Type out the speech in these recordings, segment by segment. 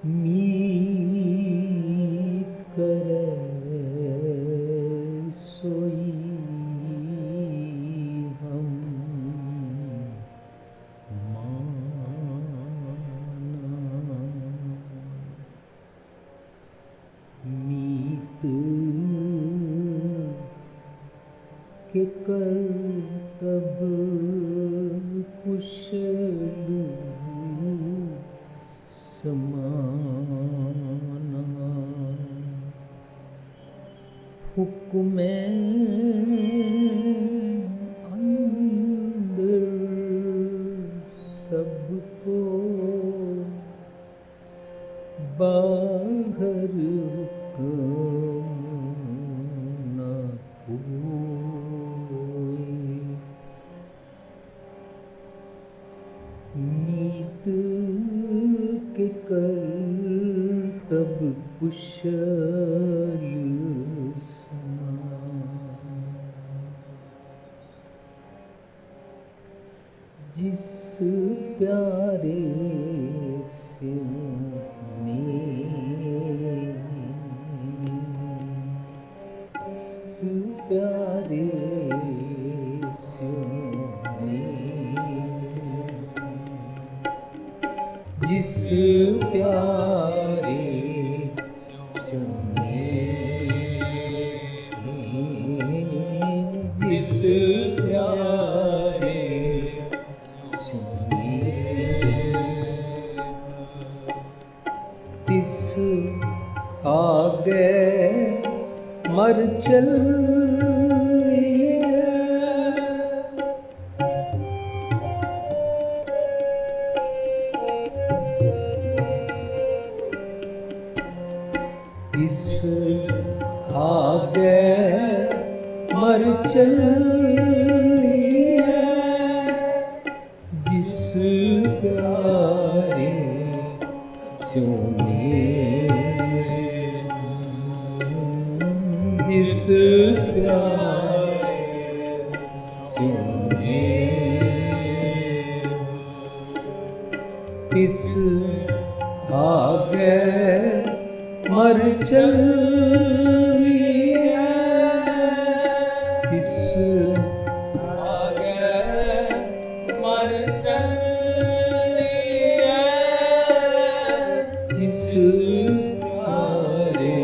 मीत करे सोई हम माना। मीत के कर तब कुशल समाना। हुक्मे अंदर सबको बाहर हुक्म न कोई। मीत के कर तब कुशल जिस प्यारे से प्यारे से जिस प्यारे जिस प्यारे तिस आगे मर चलिए। तिस आगे मर चलिए जिस प्यारे सोने जिस प्यारे सोने तिस आगे मर चलिए। तिस आगे मर चलिए जिस प्यारे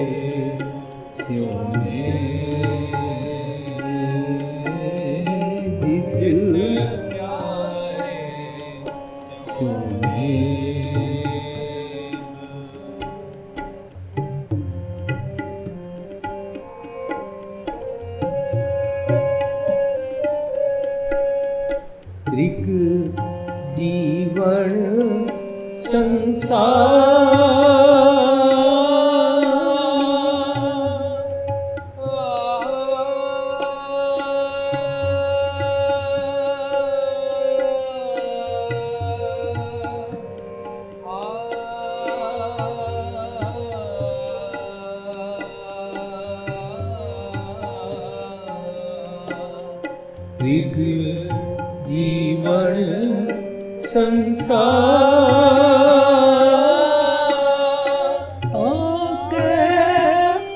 सोने जिस प्यारे सोने। त्रिक जीवन त्रिक जीवन संसार आके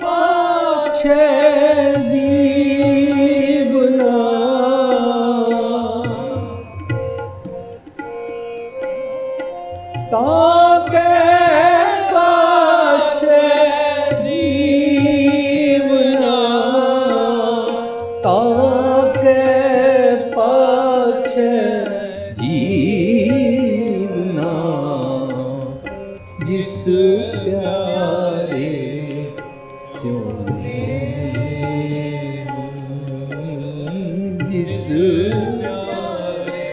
पाछे जीवना। ताके पाछे जीवना ताके पाछे जीवना जिस प्यारे सोने जिस प्यारे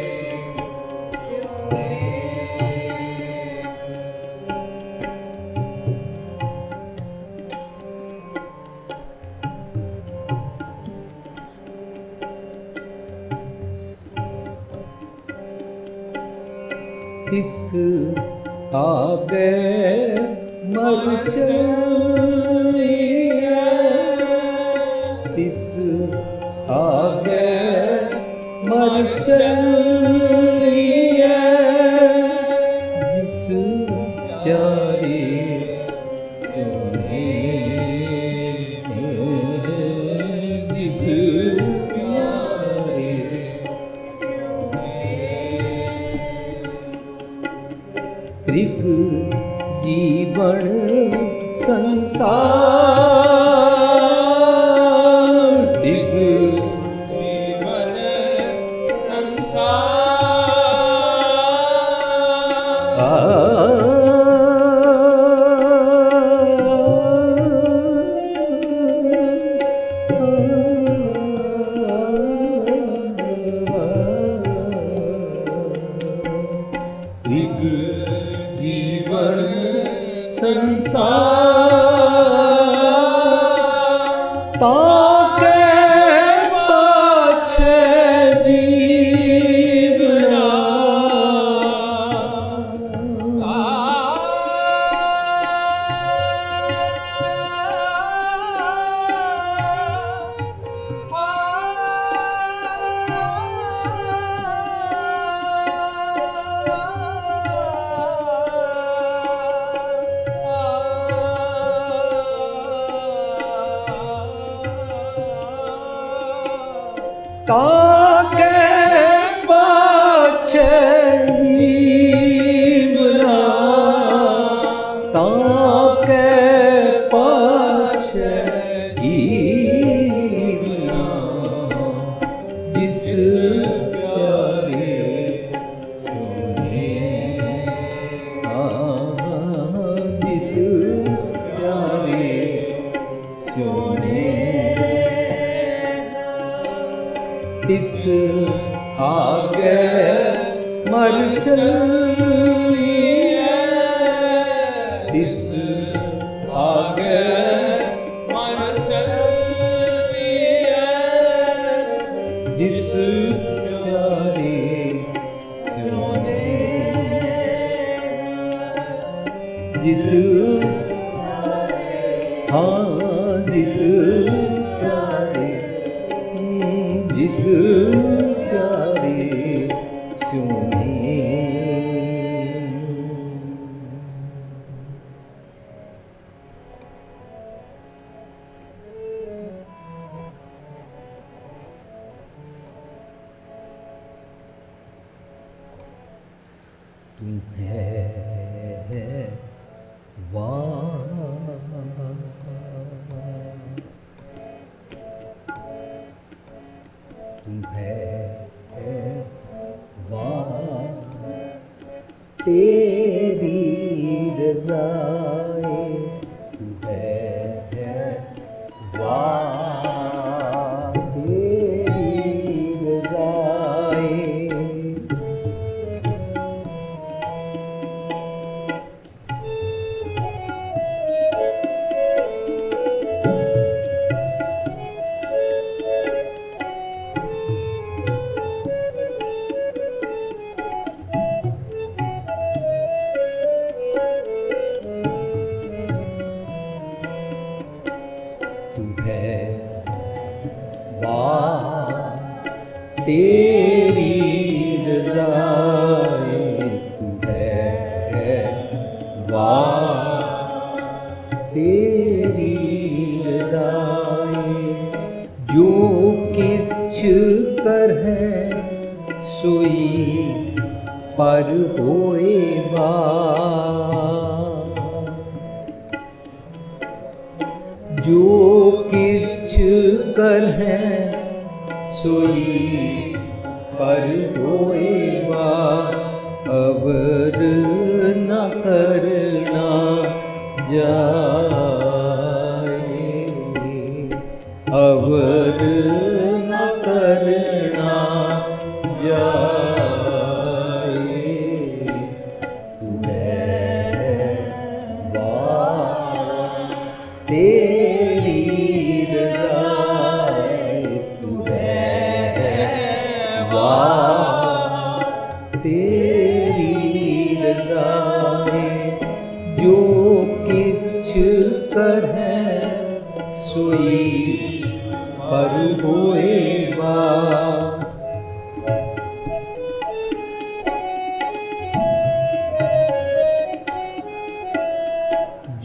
तिस आगे मर चलिए। तिस आगे मर चलिए जिस प्यारे त्रिग जीवन संसार, त्रिग जीवन संसार। त्रिग जीवन संसार, ताके पाछे जीवना, ताके पाछे जीवना, ताके पाछे जीवना, जिस प्यारे सोने, जिस प्यारे सोने, तिस आगे मर चलिए, तिस आगे मर चलिए, जिस प्यारे सोने, जिस जिस प्यारे, जिस प्यारे सोने। तुम्हें तेरी रज़ाए, तू है वाह तेरी रज़ाए, तेरी रज़ाए, तू है वाह तेरी रज़ाए, जो किछ कर है सोई पर होए जो किछ कर है सोई पर होएगा, अवर न करना जाए, अवर न करना जाए, तू है वाह तेरी रज़ाए, तू है वाह तेरी रज़ाए, जो किछ कर है सोई पर होएगा,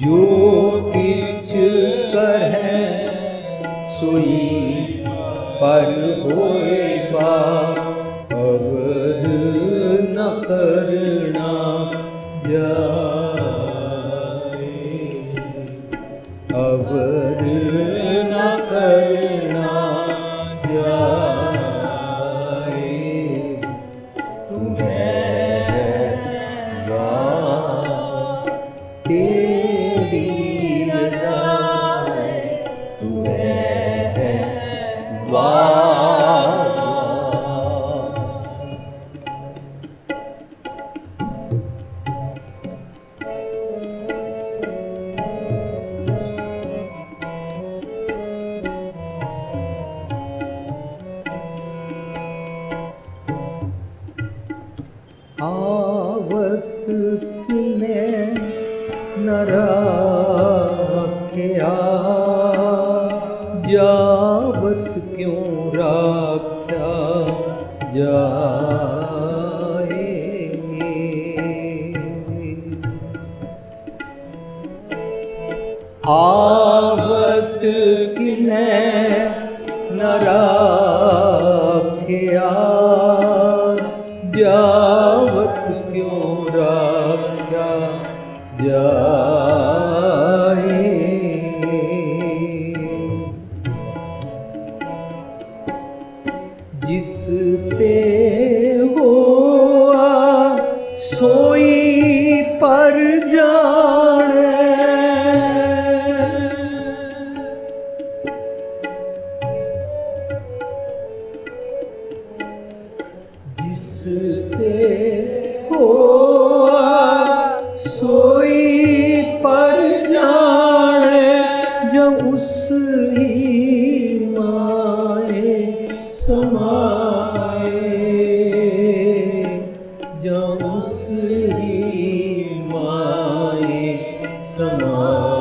जो किछ कर है सोई पर होएगा, अवर न करना जाए, अवर न करना जाए, तुम्हें वाह तेरी रज़ा है, तुम्हें वाह। आवत किने न राख्या, जावत क्यों राख्या जाए, आवत किने न राख्या, जावत क्यों राख्या जाए, जिस ते होआ सोई पर जाने, जिस ते होआ सोई पर जाने, जब उस ही माए समाए, जब उस ही माए समाए,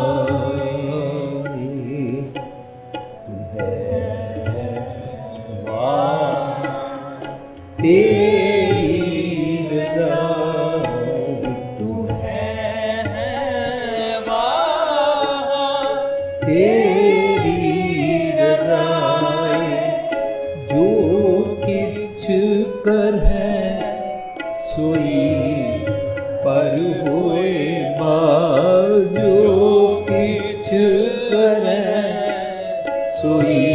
तेरी रज़ा तू है वाह, तेरी रज़ा जो किछ कर है सोई पर होए बा, जो किछ कर है सोई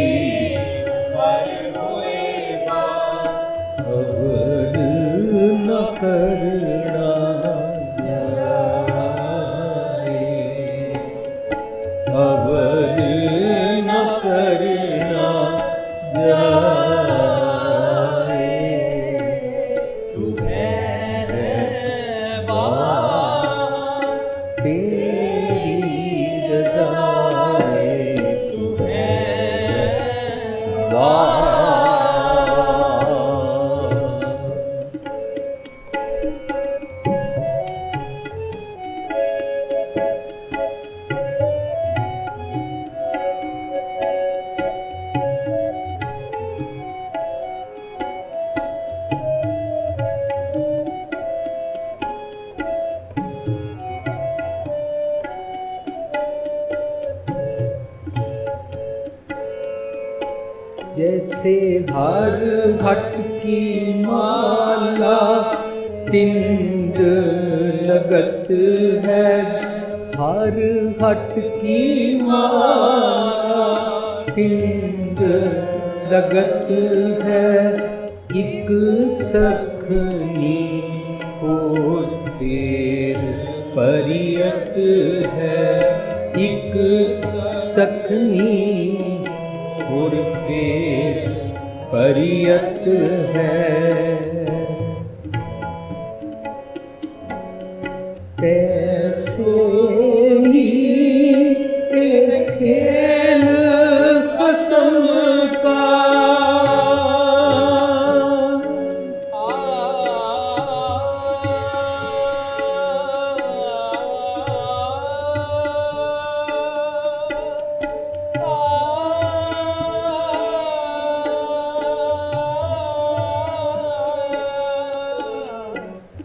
न करना जाए, अवर न करना जाए, तुम्हें वाह तेरी रज़ा है, तुम्हें वाह। जैसे हर भट्ट की माला टिंड लगत है, हर हट की माला टिंड लगत है, एक सखनी और फेर परियत है, एक सखनी और फेर परियत है, तैसे ही एक खेल कसम का,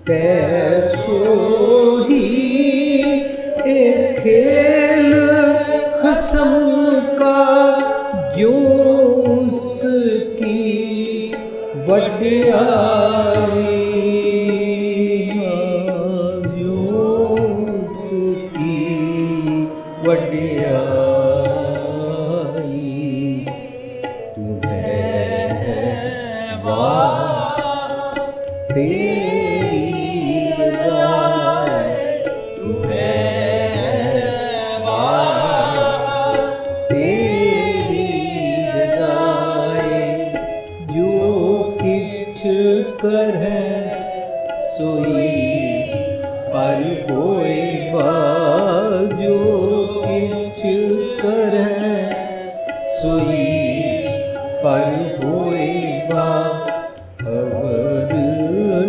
तैसो ही एक खेल पर होएगा जो किछ करैं सोई पर होएगा अवर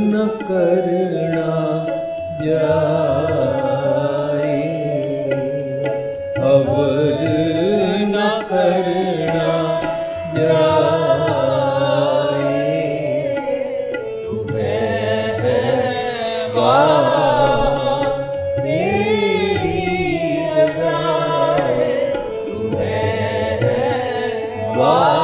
न करना जाए अवर न करना जाए तुम्हें है बात तेरी रज़ाए तुम्हें है बात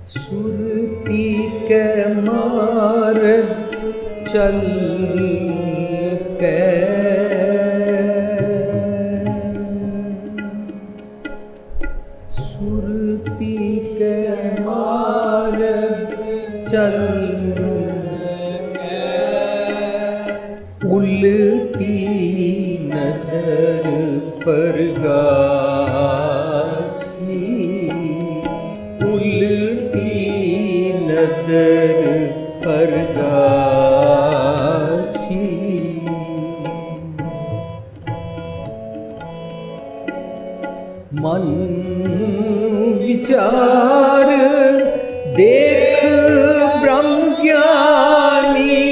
सुरती के मार्ग चल के सुरती के मार्ग चल के उल्टी नजर पर गासी उल्टी नजर पर गासी मन विचार देख ब्रह्म ज्ञानी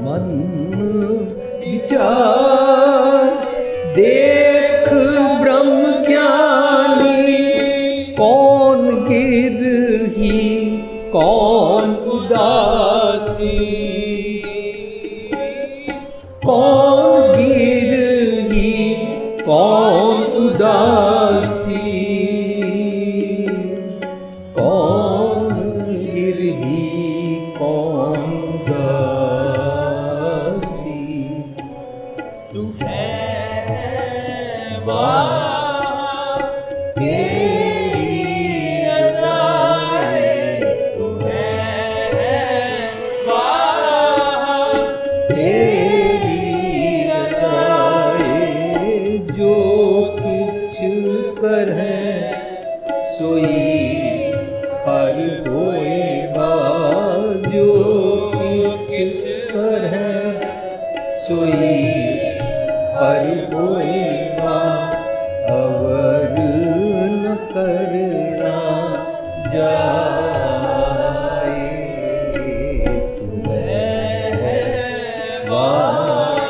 मन विचार देख ब्रह्म ज्ञानी कौन गिरही कौन उदासी कौन गिरही कौन उदासी कौन गिरही कौन उदासी तू है बात तेरी रज़ाए तू है बात तेरी रज़ाए जो किछ करैं सोई पर होएगा जो किछ करैं सोई पर होएगा अवर न करना जाए तुम्हें है बात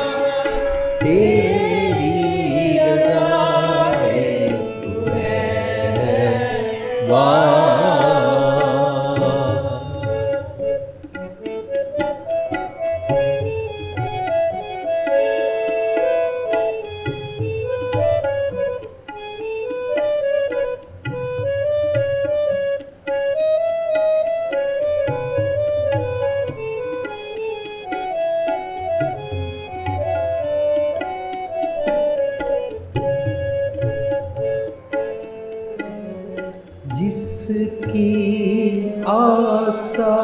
तेरी रज़ाए तुम्हें है बात जिसकी आशा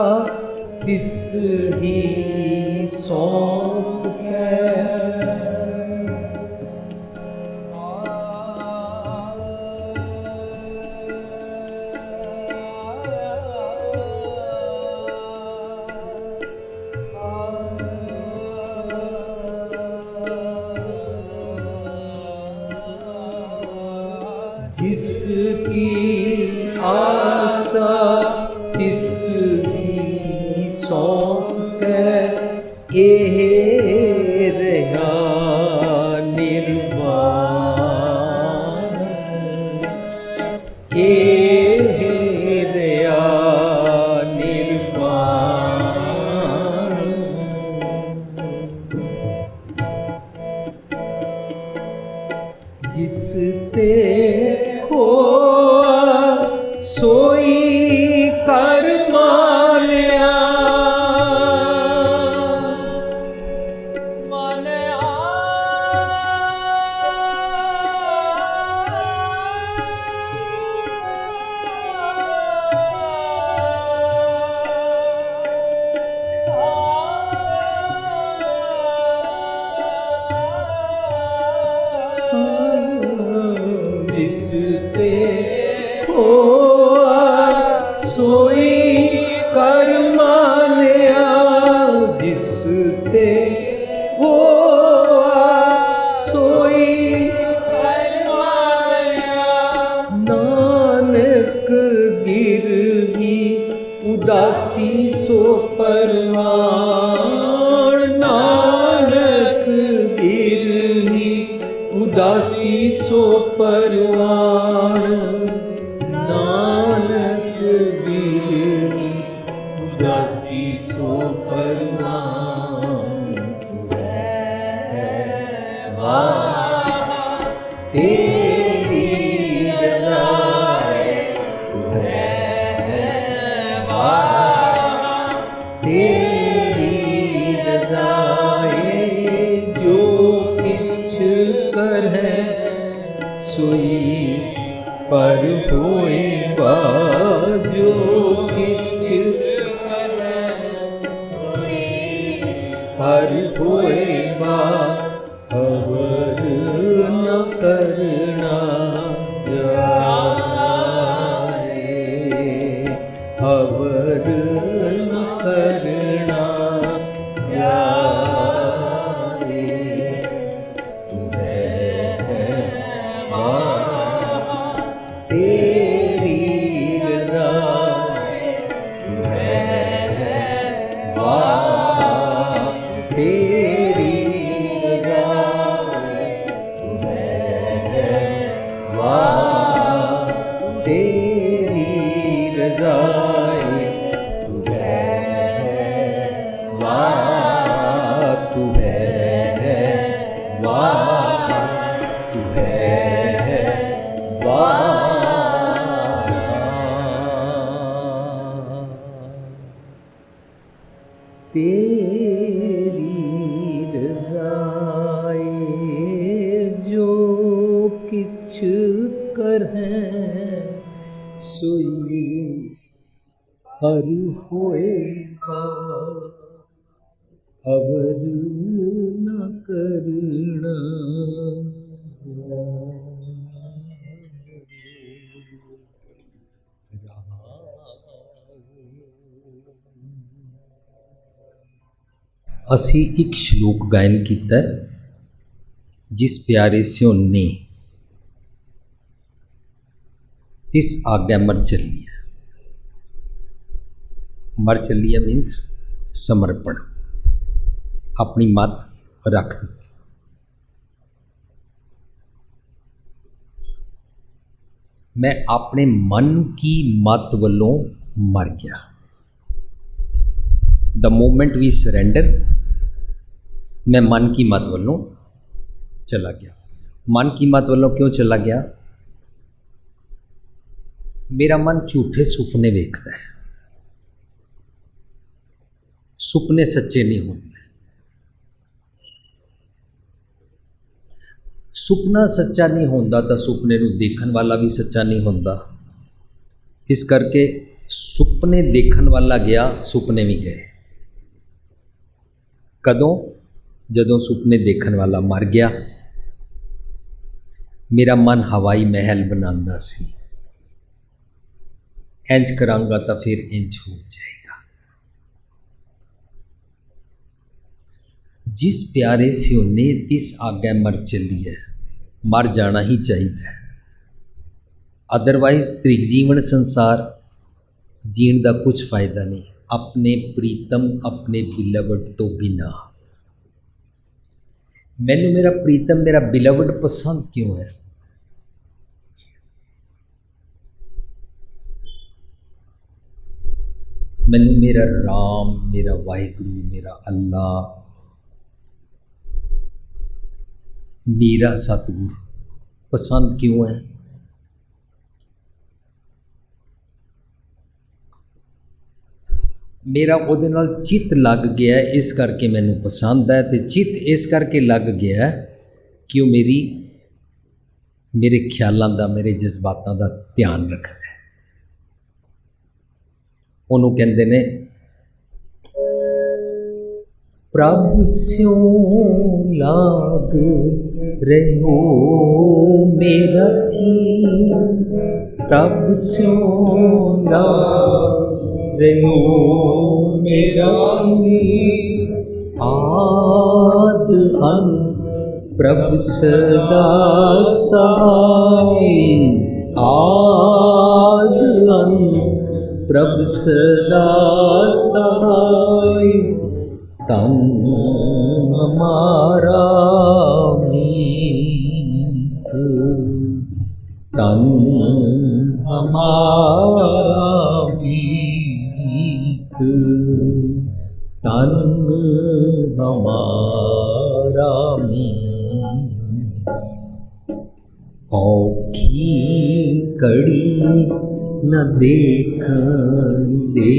तिस ही सौंप है जिसकी आशा तिसकी सौंप एह रहा जिस ते होआ सोई कर मानिया। जिस ते होआ सोई कर मानिया। जिस ते होआ सोई कर मानिया। नानक गिरही उदासी सो परवान। नानक गिरही उदासी सो परवान। नानक गिरही उदासी सो परवान। तू है वाह तेरी रज़ा है। तू है वाह तेरी रज़ा है। जो किछ कर है सोई पर होए बा। जो किछ कर है सोई पर होए बा। अवर न करना जाए। अवर न करना जाए। तू है वाह तेरी रज़ा। तू है वाह तेरी रज़ा। तू है वाह तेरी रज़ा। तू है वाह तू है वाह तू है वाह। तेरी रज़ाए जो किछ कर है सोई हर होए बा। अवर न करना असी एक श्लोक गायन किया जिस प्यारे स्यों ने इस आज्ञा मर चलिए। मर चलिए मीन्स समर्पण, अपनी मत रख दी। मैं अपने मन की मत वालों मर गया। द मोमेंट वी सरेंडर, मैं मन की मत वालों चला गया। मन की मत वालों क्यों चला गया? मेरा मन झूठे सुपने वेखता है। सुपने सच्चे नहीं होते। सुपना सच्चा नहीं होता तो सुपने नूं देखण वाला भी सच्चा नहीं होता। इस करके सुपने देखण वाला गया, सुपने भी गए। कदों? जदों सुपने देखण वाला मर गया। मेरा मन हवाई महल बनांदा सी, इंज करांगा तो फिर इंज हो जाएगा। जिस प्यारे स्यों ने इस आज्ञा मर चली है, मर जाना ही चाहिए। अदरवाइज त्रिजीवन संसार जीण का कुछ फायदा नहीं। अपने प्रीतम अपने बिलवड तो बिना। मैनू मेरा प्रीतम मेरा बिलवड पसंद क्यों है? मैनू मेरा राम, मेरा वाहिगुरु, मेरा अल्लाह, मेरा सतगुरु पसंद क्यों है? मेरा ਉਹਦੇ ਨਾਲ ਚਿੱਤ ਲੱਗ ਗਿਆ, ਇਸ ਕਰਕੇ ਮੈਨੂੰ ਪਸੰਦ ਹੈ। ਤੇ ਚਿੱਤ ਇਸ ਕਰਕੇ ਲੱਗ ਗਿਆ ਕਿ ਉਹ ਮੇਰੇ ਖਿਆਲਾਂ ਦਾ, ਮੇਰੇ ਜਜ਼ਬਾਤਾਂ ਦਾ ਧਿਆਨ ਰੱਖਦਾ ਹੈ। ਉਹਨੂੰ ਕਹਿੰਦੇ ਨੇ ਪ੍ਰਭ ਸਿਉ ਲਾਗ ਰਹਿਓ ਮੇਰਾ ਜੀ, ਪ੍ਰਭ ਸਿਉ ਲਾਗ ਰਹਿਓ ਮੇਰਾ ਜੀ, ਆਦ ਅੰਤ ਪ੍ਰਭ ਸਦਾ ਸਹਾਈ, ਆਦ ਅੰਤ ਪ੍ਰਭ ਸਦਾ ਸਹਾਈ, ਤਨ ਹਮਾਰਾ ਮੀਤ, ਤਨ ਹਮਾਰਾ ਮੀਤ, ਤਨ ਹਮਾਰਾ ਮੀਤ। ਔਖੀ ਕੜੀ ਨ ਦੇਖਣ ਦੇ,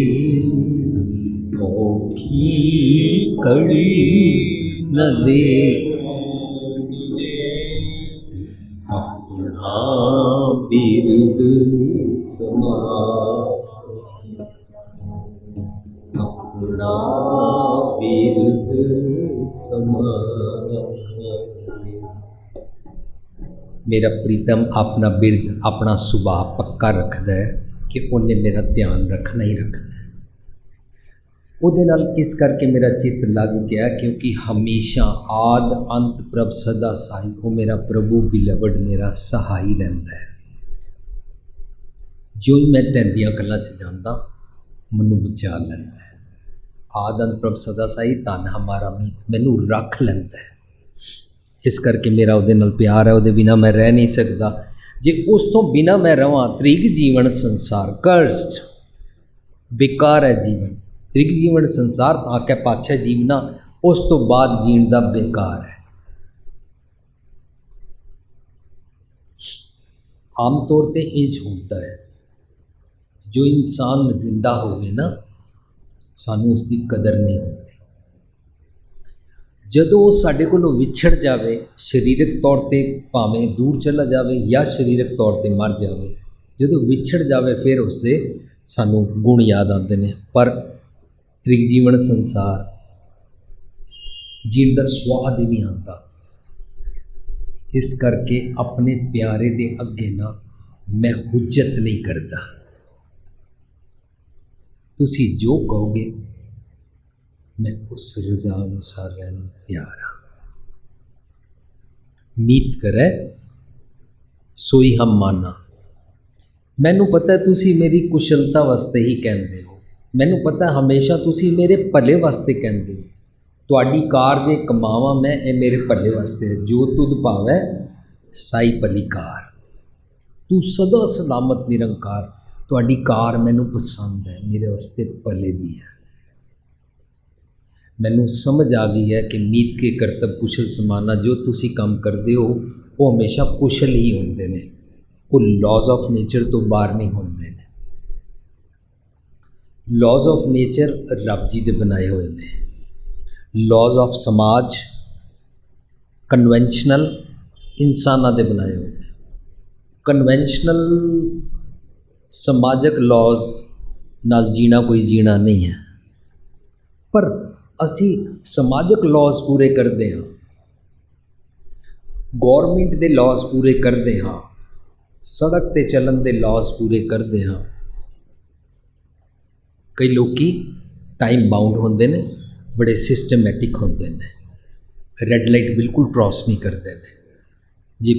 ਔਖੀ ਕੜੀ ਨ ਦੇਖਣ ਦੇ, ਆਪਣਾ ਬਿਰਦ ਸਮਾਏ, ਆਪਣਾ ਬਿਰਦ ਸਮਾਏ। मेरा प्रीतम अपना बिरद, अपना सुभाव पक्का रखता है कि उन्हें मेरा ध्यान रखना ही रखना है। ਉਹਦੇ ਨਾਲ इस करके मेरा चित्त लग गया, क्योंकि हमेशा आद अंत प्रभ सदा सहाई, वो मेरा प्रभु बिलवड मेरा सहाई रहता है। जो ही मैं टहदियाँ गल्लां च जांदा मैनू बचा लैंदा है। आद अंत प्रभ सदा सहाई, धन हमारा मीत, मैनू रख लैंदा है। इस करके मेरा ਉਹਦੇ ਨਾਲ ਪਿਆਰ है, ਉਹਦੇ बिना मैं रह नहीं सकता। जे उस तो बिना मैं रवां, त्रिग जीवन संसार कर्स्ट, बेकार है जीवन। त्रिग जीवन संसार आके पाछे जीवना, उस तो बाद जीण दा बेकार है। आम तौर पर इंज होता है, जो इंसान जिंदा होवे ना, सानू उसकी कदर नहीं होती। ਜਦੋਂ ਉਹ ਸਾਡੇ ਕੋਲੋਂ ਵਿਛੜ ਜਾਵੇ, ਸਰੀਰਕ ਤੌਰ 'ਤੇ ਭਾਵੇਂ ਦੂਰ ਚਲਾ ਜਾਵੇ ਜਾਂ ਸਰੀਰਕ ਤੌਰ 'ਤੇ ਮਰ ਜਾਵੇ, ਜਦੋਂ ਵਿਛੜ ਜਾਵੇ ਫਿਰ ਉਸਦੇ ਸਾਨੂੰ ਗੁਣ ਯਾਦ ਆਉਂਦੇ ਨੇ। ਪਰ ਤ੍ਰਿਗ ਜੀਵਨ ਸੰਸਾਰ ਜੀਣ ਦਾ ਸਵਾਦ ਹੀ ਨਹੀਂ ਆਉਂਦਾ। ਇਸ ਕਰਕੇ ਆਪਣੇ ਪਿਆਰੇ ਦੇ ਅੱਗੇ ਨਾ ਮੈਂ ਹੁਜਤ ਨਹੀਂ ਕਰਦਾ। ਤੁਸੀਂ ਜੋ ਕਹੋਗੇ मैं उस रज़ा अनुसार रहने तैयार हाँ। मीत करे सोई हम माना। मैनू पता है तुसी मेरी कुशलता वास्ते ही कहते हो, मैनू पता है हमेशा तुसी मेरे भले वास्ते कहते हो। तुहाडी कार जे कमावा मैं, ये मेरे भले वास्ते है। जो तुद भावै साई भली कार, तू सदा सलामत निरंकार। तुहाडी कार मैनू पसंद है, मेरे वास्ते भले दी है। मैनू समझ आ गई है कि मीत के करतब कुशल समाना। जो तुसी काम करते हो वो हमेशा कुशल ही होंदे ने, वो लॉज ऑफ नेचर तो बाहर नहीं होंदे ने। लॉज ऑफ नेचर रब जी दे बनाए हुए ने। लॉज ऑफ समाज कन्वेंशनल इंसाना दे बनाए हुए ने। कन्वेंशनल समाजक लॉज नाल जीना कोई जीना नहीं है, पर असी समाजक लॉज पूरे करते हाँ, गौरमेंट के लॉज पूरे करते हाँ, सड़क ते चलन के लॉज पूरे करते हाँ। कई लोग टाइम बाउंड होंदे ने, बड़े सिस्टमैटिक होंदे ने, रेड लाइट बिल्कुल क्रॉस नहीं करते हैं। जी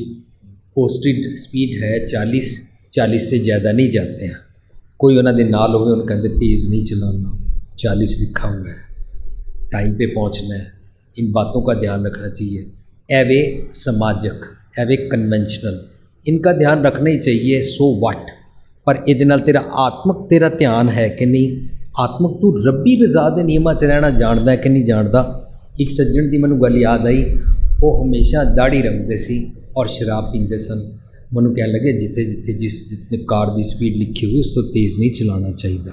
पोस्टेड स्पीड है 40 से ज़्यादा नहीं जाते हैं। कोई उन्होंने नाल होवे, उन्हें कहते तेज़ नहीं चलाना, 40 लिखा हुआ है, टाइम पे पहुंचना है। इन बातों का ध्यान रखना चाहिए। एवे समाजक, एवे कन्वेंशनल, इनका ध्यान रखना ही चाहिए। सो वट, पर ये तेरा आत्मक तेरा ध्यान है कि नहीं? आत्मक तू रब्बी रज़ा दे नियमां च रहना जानदा है कि नहीं जानदा? एक सज्जन की मैनूं गल याद आई, वो हमेशा दाढ़ी रखते सी और शराब पीते सन। मैनू कह लगे जिथे जिथे जिस कार की स्पीड लिखी हुई उस तो तेज़ नहीं चलाना चाहिए,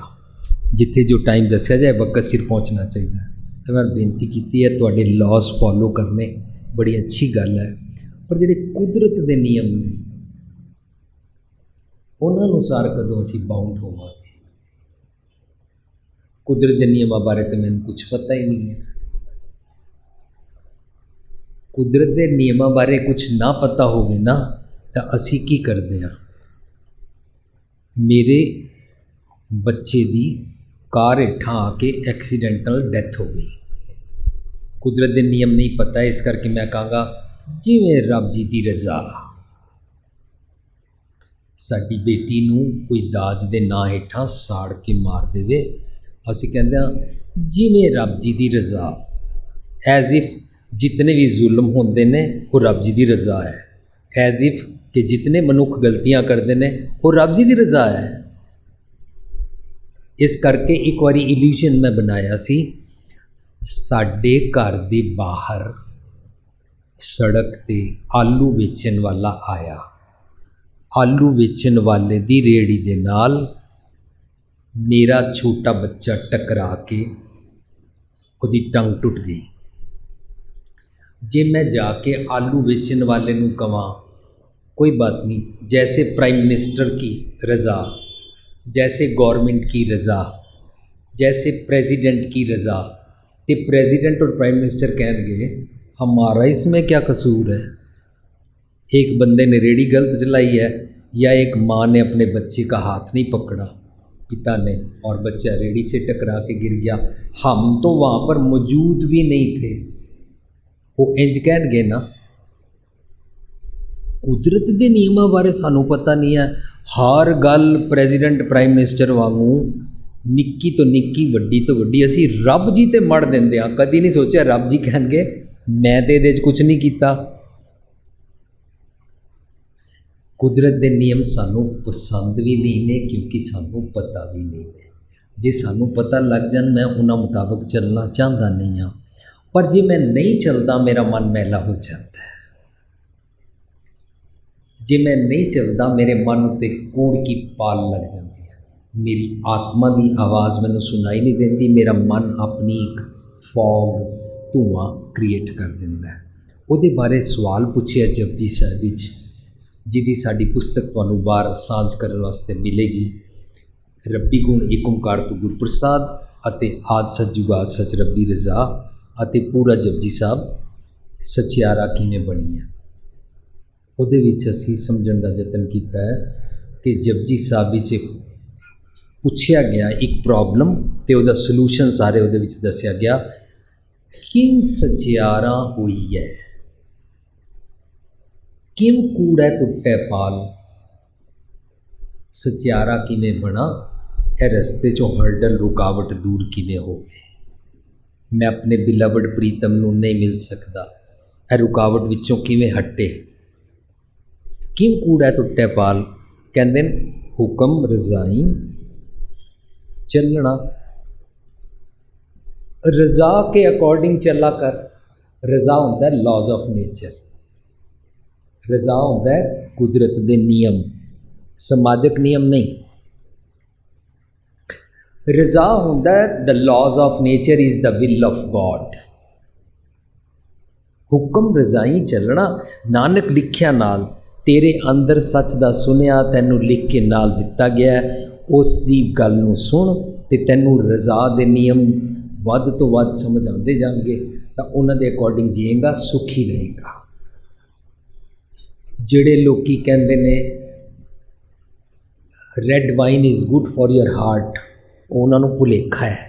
जिथे जो टाइम दसिया जाए वक्त सिर पहुँचना चाहिए। तो मैं बेनती की है तुहाडे लॉस फॉलो करने बड़ी अच्छी गल है, पर जिहड़े कुदरत के नियम ने उन्हां अनुसार कदों असीं बाउंड होवांगे। कुदरत के नियमों बारे तो मैनूं कुछ पता ही नहीं है। कुदरत के नियमों बारे कुछ ना पता होवे ना तो असी की करते हैं। मेरे बच्चे की कार हेठां आके एक्सीडेंटल डेथ हो गई। कुदरत के नियम नहीं पता, इस करके मैं कहूँगा जिवें रब जी की रज़ा। साडी बेटी नूं कोई दाज दे नां हेठां साड़ के मार देवे, असीं कहंदे हां जिवें रब जी की रज़ा। एज इफ जितने भी जुल्म होंदे ने वो रब जी की रज़ा है, एज इफ कि जितने मनुख गलतियां करते हैं वो रब जी की रज़ा है। इस करके एक बारी इल्यूजन मैं बनाया सी, साडे घर दे बाहर सड़क ते आलू बेचण वाला आया, आलू बेचण वाले दी रेहड़ी दे नाल मेरा छोटा बच्चा टकरा के उसकी टंग टुट गई। जे मैं जाके आलू बेचण वाले नूं कवां कोई बात नहीं, जैसे प्राइम मिनिस्टर की रज़ा, जैसे गवर्नमेंट की रज़ा, जैसे प्रेसिडेंट की रज़ा, तो प्रेसिडेंट और प्राइम मिनिस्टर कहेंगे हमारा इसमें क्या कसूर है। एक बंदे ने रेडी गलत चलाई है या एक माँ ने अपने बच्चे का हाथ नहीं पकड़ा पिता ने और बच्चा रेडी से टकरा के गिर गया, हम तो वहाँ पर मौजूद भी नहीं थे। वो इंज कह ना कुदरत के नियमों बारे सानू पता नहीं है। हर गल प्रेसिडेंट प्राइम मिनिस्टर वांगू निक्की तो निक्की वड्डी तो वड्डी असी रब जी ते मड़ देंदे हां। कदी नहीं सोचा रब जी कहणगे मैं तो ये कुछ नहीं किया। कुदरत के नियम सानू पसंद भी नहीं ने क्योंकि सानू पता भी नहीं है। जे सानू पता लग जान मैं उन्हां मुताबिक चलना चाहता नहीं हाँ, पर जे मैं नहीं चलता मेरा मन मैला हो जाता है। जे मैं नहीं चलता मेरे मन उत्ते कूड़ की पाल लग जाती है, मेरी आत्मा की आवाज़ मैनू सुनाई नहीं देती, मेरा मन अपनी एक फॉग धुआं क्रिएट कर देता है। उहदे बारे सवाल पूछे जपजी साहिब विच, जिहदी साडी पुस्तक तुहानूं बाहर सांझ करन वास्ते मिलेगी। रब्बी गुण एक ओंकार तो गुरप्रसाद अते आद सच जुगाद सच रब्बी रज़ा अते पूरा जपजी साहब सचियारा किवें बनी है। ਉਹਦੇ ਵਿੱਚ ਅਸੀਂ ਸਮਝਣ ਦਾ ਯਤਨ ਕੀਤਾ ਹੈ ਕਿ ਜਪਜੀ ਸਾਹਿਬ ਵਿੱਚ ਪੁੱਛਿਆ ਗਿਆ ਇੱਕ ਪ੍ਰੋਬਲਮ ਤੇ ਉਹਦਾ ਸੋਲੂਸ਼ਨ ਸਾਰੇ ਉਹਦੇ ਵਿੱਚ ਦੱਸਿਆ ਗਿਆ। ਕਿਉਂ ਸਚਿਆਰਾ ਹੋਈ ਹੈ, ਕਿਉਂ ਕੂੜਾ ਟੁੱਟੇ ਪਾਲ, ਸਚਿਆਰਾ ਕਿਵੇਂ ਬਣਾ, ਇਹ ਰਸਤੇ 'ਚੋਂ ਹਰਡਲ ਰੁਕਾਵਟ ਦੂਰ ਕਿਵੇਂ ਹੋਵੇ। ਮੈਂ ਆਪਣੇ ਬਿਲਵਡ ਪ੍ਰੀਤਮ ਨੂੰ ਨਹੀਂ ਮਿਲ ਸਕਦਾ, ਇਹ ਰੁਕਾਵਟ ਵਿੱਚੋਂ ਕਿਵੇਂ ਹਟੇ। ਕਿਉਂ ਕੂੜਾ ਟੁੱਟੇ ਪਾਲ, ਕਹਿੰਦੇ ਨੇ ਹੁਕਮ ਰਜ਼ਾਈ ਚੱਲਣਾ, रज़ा के अकॉर्डिंग चला कर। रज़ा होंदा है लॉज ऑफ नेचर, रज़ा होंदा है कुदरत के नियम, समाजिक नियम नहीं। रज़ा होंदा है the laws of nature is the will of God. हुक्म रज़ाई चलना, नानक लिखिया नाल तेरे अंदर सच दा सुनिया तैनू लिख के नाल दिता गया, उस दी गल नू सुन ते तैनू रज़ा दे नियम वध तो वध समझ आते जाएंगे, तो उन्हां दे अकॉर्डिंग जिएगा, सुखी रहेगा। जिहड़े लोकी कहंदे ने red wine is good for your heart, उन्हां नूं भुलेखा है।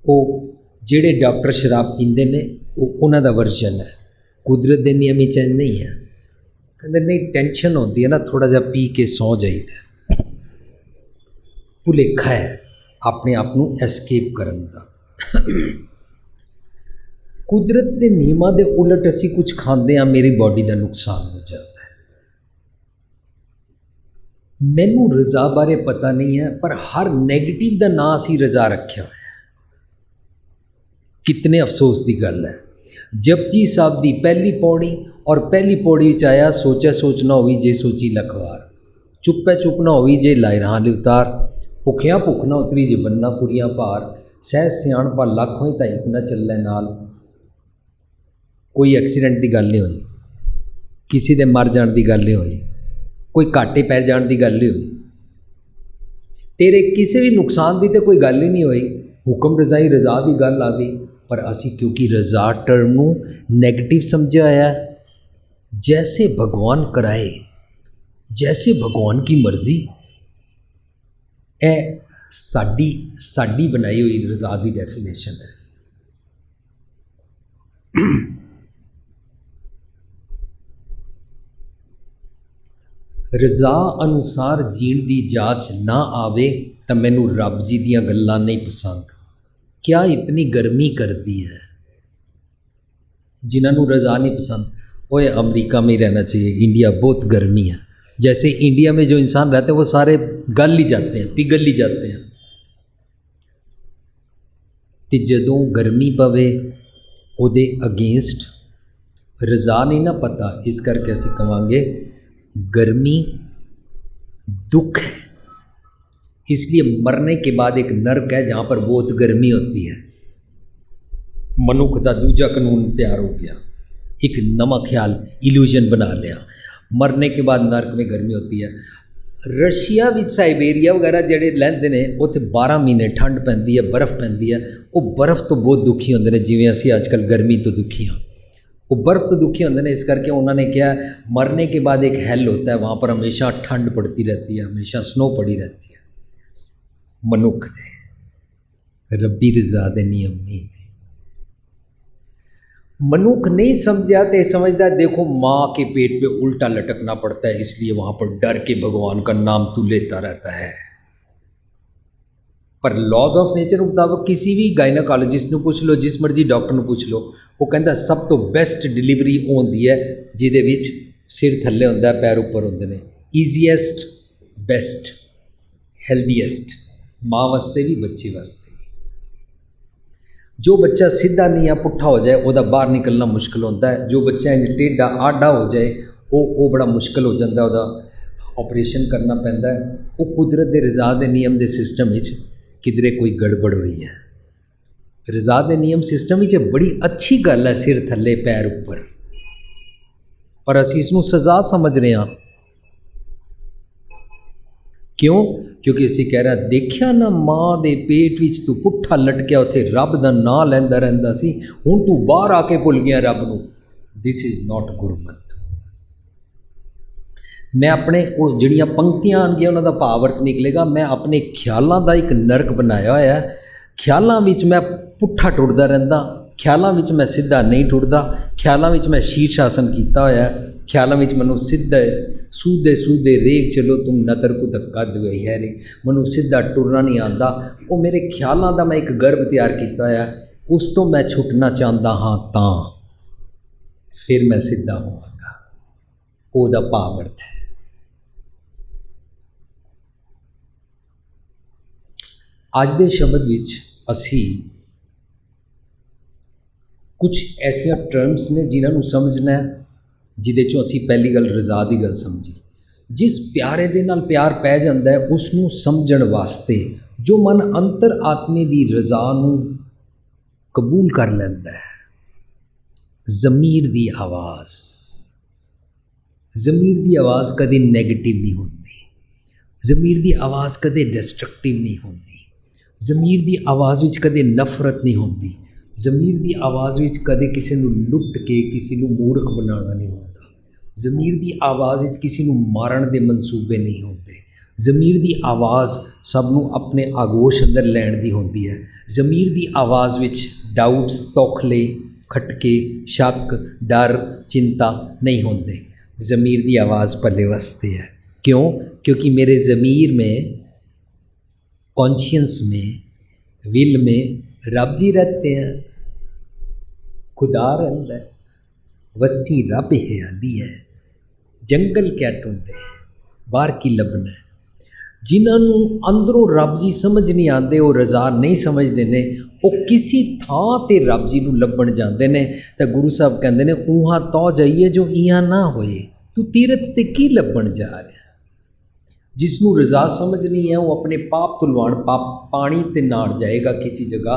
वो जिहड़े डॉक्टर शराब पींदे ने उन्हां दा वर्जन है, कुदरत दे नियम विच नहीं है। कहते नहीं टेंशन होती है ना, थोड़ा जा पी के सौ जाइए, भुलेखा है अपने आप को एस्केप करन दा। कुदरत के नियमां दे उलट असी कुछ खाते हैं, मेरी बॉडी का नुकसान हो जाता है। मैनू रज़ा बारे पता नहीं है, पर हर नैगेटिव का नाम असी रज़ा रखा हुआ है। कितने अफसोस की गल है, जपजी साहब की पहली पौड़ी और पहली पौड़ी विच आया, सोचा सोच ना होवी जे सोची लख वार, चुप्पे चुप ना होवी जे लाए राह ले उतार, भुखिया भुख ना उतरी जे बन्ना पुरियां पार, सह सियाणपा लख होई तां इक ना चलै नाल। कोई एक्सीडेंट की गल नहीं हुई, किसी दे मर जाण की गल नहीं हुई, कोई घाटे पै जाण की गल नहीं हुई, तेरे किसी भी नुकसान की तो कोई गल ही नहीं हुई। हुक्म रजाई रजा की गल आ गई, पर असी क्योंकि रजा टर्म नूं नैगेटिव समझा होया, जैसे भगवान कराए, जैसे भगवान की मर्जी, ए साडी साडी बनाई हुई रजा की डेफिनेशन है। रजा अनुसार जीण की जाच ना आवे तो मैनू रब जी दियां गल्लां नहीं पसंद। क्या इतनी गर्मी करती है, जिन्होंने रजा नहीं पसंद, ओए अमेरिका में ही रहना चाहिए, इंडिया बहुत गर्मी है। जैसे इंडिया में जो इंसान रहते हैं वो सारे गल ही जाते हैं, पिघल ही जाते हैं। तो जदों गर्मी पवे उहदे अगेंस्ट रजा नहीं ना पता, इस करके असीं कहांगे गर्मी दुख है, इसलिए मरने के बाद एक नरक है जहाँ पर बहुत गर्मी होती है। मनुख का दूजा कानून तैयार हो गया, एक नवा ख्याल इल्यूजन बना लिया, मरने के बाद नरक में गर्मी होती है। रशिया विच साइबेरिया वगैरह ਜਿਹੜੇ लैंदे ने उत्थे 12 महीने ठंड पैंदी है, बर्फ़ पैंदी है, वो बर्फ़ तो बहुत दुखी होंदे ने, जिवें असीं अजकल गर्मी तो दुखी हाँ, वो बर्फ़ तो दुखी होंदे ने। इस करके उन्होंने क्या, मरने के बाद एक हेल होता है, वहाँ पर हमेशा ठंड पड़ती रहती है, हमेशा स्नो पड़ी रहती है। मनुख दे रब्बी रज़ा दे नियम नहीं ने, मनुख नहीं समझा तो समझदा देखो माँ के पेट पे उल्टा लटकना पड़ता है, इसलिए वहाँ पर डर के भगवान का नाम तू लेता रहता है। पर लॉज ऑफ नेचर मुताबिक किसी भी गायनाकोलॉजिस्ट को पूछ लो, जिस मर्जी डॉक्टर को पूछ लो, वो कहता सब तो बेस्ट डिलीवरी वो होंदी है जिहदे विच सिर थल्ले होंदा है, पैर उपर होंदे ने, ईजीएस्ट, बेस्ट, हेल्दीएस्ट, माँ वास्ते भी बच्चे वास्ते। जो बच्चा सीधा नहीं है पुट्ठा हो जाए वह बाहर निकलना मुश्किल होता है, जो बच्चा टेढ़ा आडा हो जाए वो बड़ा मुश्किल हो जाता है, वह ऑपरेशन करना पैंदा है। वो कुदरत के रज़ा के नियम के सिस्टम विच किधरे कोई गड़बड़ हुई है। रज़ा के नियम सिस्टम विच बड़ी अच्छी गल है सिर थले पैर उपर, पर असीं इसनूं सज़ा समझ रहे हैं। क्यों? क्योंकि असीं कह रहे हैं देखिया ना माँ दे पेट विच तू पुट्ठा लटकिया उत्थे रब दा नां लैंदा रहिंदा सी, हुण तू बाहर आके भुल गया रब नूं। This is not Gurmat. मैं अपने वो जिहड़ियां पंक्तियां आउणगियां उन्हां दा भाव अर्थ निकलेगा। मैं अपने ख्यालों का एक नरक बनाया होया है, ख्यालों विच मैं पुट्ठा टुरदा रहिंदा, ख्यालों विच मैं सीधा नहीं टुरदा, ख्यालों विच मैं शीर्ष आसन कीता होया है, ख्यालों विच मैनूं सीधे सूदे सूदे रेग चलो तुम नतर को धक्का दे है रे, मैनूं सीधा टुरना नहीं आता। वो मेरे ख्यालों का मैं एक गर्भ तैयार किया होया, उस तो मैं छुटना चाहता हाँ तां फिर मैं सीधा होवांगा। ओहदा भाव अर्थ है। अज दे शब्द विच असी कुछ ऐसिया टर्म्स ने जिन्होंने समझना है, जिहदे चों असी पहली गल रज़ा की गल समझी। जिस प्यारे दे नाल प्यार पै जांदा है उसनूं समझण वास्ते जो मन अंतर आत्मे दी रज़ा नूं कबूल कर लैंदा है, ज़मीर दी आवाज़, ज़मीर दी आवाज़ कदे नैगेटिव नहीं होती, ज़मीर दी आवाज़ कदे डिस्ट्रक्टिव नहीं होती, ज़मीर दी आवाज़ विच कदे नफरत नहीं होती, ज़मीर दी आवाज़ विच कदे किसी नूं लुट के किसी नूं मूर्ख बनाना नहीं होता, ज़मीर दी आवाज़ विच किसी नूं मारन दे मनसूबे नहीं होते, ज़मीर दी आवाज़ सब नूं अपने आगोश अंदर लैण दी होंदी है। ज़मीर दी आवाज़ विच डाउट्स, तौखले, खटके, शक, डर, चिंता नहीं होंदे। ज़मीर दी आवाज़ पल्ले वास्ते है। क्यों? क्योंकि मेरे ज़मीर में, कॉन्शियंस में, विल में रब जी रहते हैं, खुदा रहता है, वसी रब हयाली है, जंगल क्या ढूंढे बाहर की लबना है। जिन्होंने अंदरों रब जी समझ नहीं आते, वो रज़ा नहीं समझते ने, ਉਹ ਕਿਸੇ ਥਾਂ 'ਤੇ ਰੱਬ ਜੀ ਨੂੰ ਲੱਭਣ ਜਾਂਦੇ ਨੇ ਤਾਂ ਗੁਰੂ ਸਾਹਿਬ ਕਹਿੰਦੇ ਨੇ ਉਹਾਂ ਤੋ ਜਾਈਏ ਜੋ ਇਹਾਂ ਨਾ ਹੋਏ। ਤੂੰ ਤੀਰਥ 'ਤੇ ਕੀ ਲੱਭਣ ਜਾ ਰਿਹਾ? ਜਿਸ ਨੂੰ ਰਜ਼ਾ ਸਮਝ ਨਹੀਂ ਹੈ ਉਹ ਆਪਣੇ ਪਾਪ ਧੁਲਵਾਉਣ ਪਾਣੀ 'ਤੇ ਨਹਾਉਣ ਜਾਏਗਾ ਕਿਸੇ ਜਗ੍ਹਾ।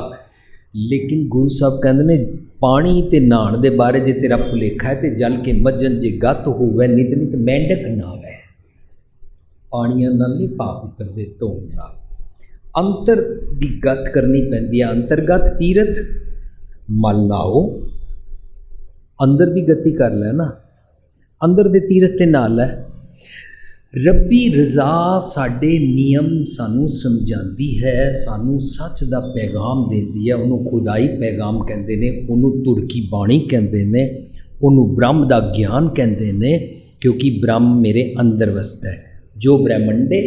ਲੇਕਿਨ ਗੁਰੂ ਸਾਹਿਬ ਕਹਿੰਦੇ ਨੇ ਪਾਣੀ 'ਤੇ ਨਹਾਉਣ ਦੇ ਬਾਰੇ ਜੇ ਤੇਰਾ ਭੁਲੇਖਾ ਹੈ ਤੇ ਜਲ ਕੇ ਮੱਜਨ ਜੇ ਗੱਤ ਹੋਵੇ ਨਿਤ ਨਿਤ ਮੈਂਡਕ ਨਾਵੇ। ਪਾਣੀਆਂ ਨਾਲ ਨਹੀਂ ਪਾਪ ਉਤਰਦੇ ਧੋਣ ਨਾਲ, ਅੰਤਰ ਦੀ ਗੱਤ ਕਰਨੀ ਪੈਂਦੀ ਹੈ। ਅੰਤਰਗਤ ਤੀਰਥ ਮਲ ਲਾਓ, ਅੰਦਰ ਦੀ ਗਤੀ ਕਰ ਲੈ ਨਾ, ਅੰਦਰ ਦੇ ਤੀਰਥ 'ਤੇ ਨਾਲ ਹੈ। ਰੱਬੀ ਰਜ਼ਾ ਸਾਡੇ ਨਿਯਮ ਸਾਨੂੰ ਸਮਝਾਉਂਦੀ ਹੈ, ਸਾਨੂੰ ਸੱਚ ਦਾ ਪੈਗਾਮ ਦਿੰਦੀ ਹੈ। ਉਹਨੂੰ ਖੁਦਾਈ ਪੈਗਾਮ ਕਹਿੰਦੇ ਨੇ, ਉਹਨੂੰ ਤੁਰਕੀ ਬਾਣੀ ਕਹਿੰਦੇ ਨੇ, ਉਹਨੂੰ ਬ੍ਰਹਮ ਦਾ ਗਿਆਨ ਕਹਿੰਦੇ ਨੇ, ਕਿਉਂਕਿ ਬ੍ਰਹਮ ਮੇਰੇ ਅੰਦਰ ਵਸਦਾ ਹੈ। ਜੋ ਬ੍ਰਹਮੰਡੇ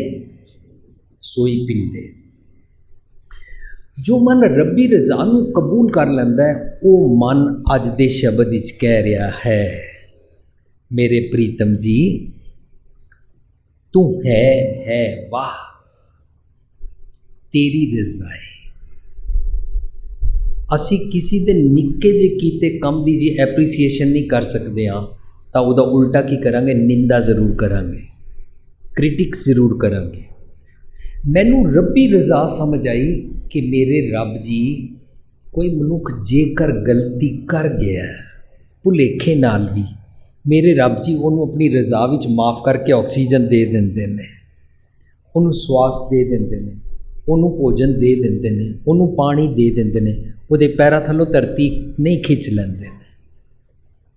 ਸੋਈ ਪਿੰਡੇ। ਜੋ ਮਨ ਰੱਬੀ ਰਜ਼ਾ ਨੂੰ ਕਬੂਲ ਕਰ ਲੈਂਦਾ ਹੈ ਉਹ ਮਨ ਅੱਜ ਦੇ ਸ਼ਬਦ ਵਿੱਚ ਕਹਿ ਰਿਹਾ ਹੈ, ਮੇਰੇ ਪ੍ਰੀਤਮ ਜੀ ਤੂੰ ਹੈ ਵਾਹ ਤੇਰੀ ਰਜ਼ਾ ਹੈ। ਅਸੀਂ ਕਿਸੇ ਦੇ ਨਿੱਕੇ ਜਿਹੇ ਕੀਤੇ ਕੰਮ ਦੀ ਜੇ ਐਪਰੀਸੀਏਸ਼ਨ ਨਹੀਂ ਕਰ ਸਕਦੇ ਹਾਂ ਤਾਂ ਉਹਦਾ ਉਲਟਾ ਕੀ ਕਰਾਂਗੇ? ਨਿੰਦਾ ਜ਼ਰੂਰ ਕਰਾਂਗੇ, ਕ੍ਰਿਟਿਕਸ ਜ਼ਰੂਰ ਕਰਾਂਗੇ। ਮੈਨੂੰ ਰੱਬੀ ਰਜ਼ਾ ਸਮਝ ਆਈ ਕਿ ਮੇਰੇ ਰੱਬ ਜੀ ਕੋਈ ਮਨੁੱਖ ਜੇਕਰ ਗਲਤੀ ਕਰ ਗਿਆ ਭੁਲੇਖੇ ਨਾਲ ਵੀ, ਮੇਰੇ ਰੱਬ ਜੀ ਉਹਨੂੰ ਆਪਣੀ ਰਜ਼ਾ ਵਿੱਚ ਮਾफ़ ਕਰਕੇ ਆਕਸੀਜਨ ਦੇ ਦਿੰਦੇ ਨੇ, ਉਹਨੂੰ ਸਵਾਸ ਦੇ ਦਿੰਦੇ ਨੇ, ਉਹਨੂੰ ਭੋਜਨ ਦੇ ਦਿੰਦੇ ਨੇ, ਉਹਨੂੰ ਪਾਣੀ ਦੇ ਦਿੰਦੇ ਨੇ, ਉਹਦੇ ਪੈਰਾਂ ਥੱਲੋਂ ਧਰਤੀ ਨਹੀਂ ਖਿੱਚ ਲੈਂਦੇ ਨੇ।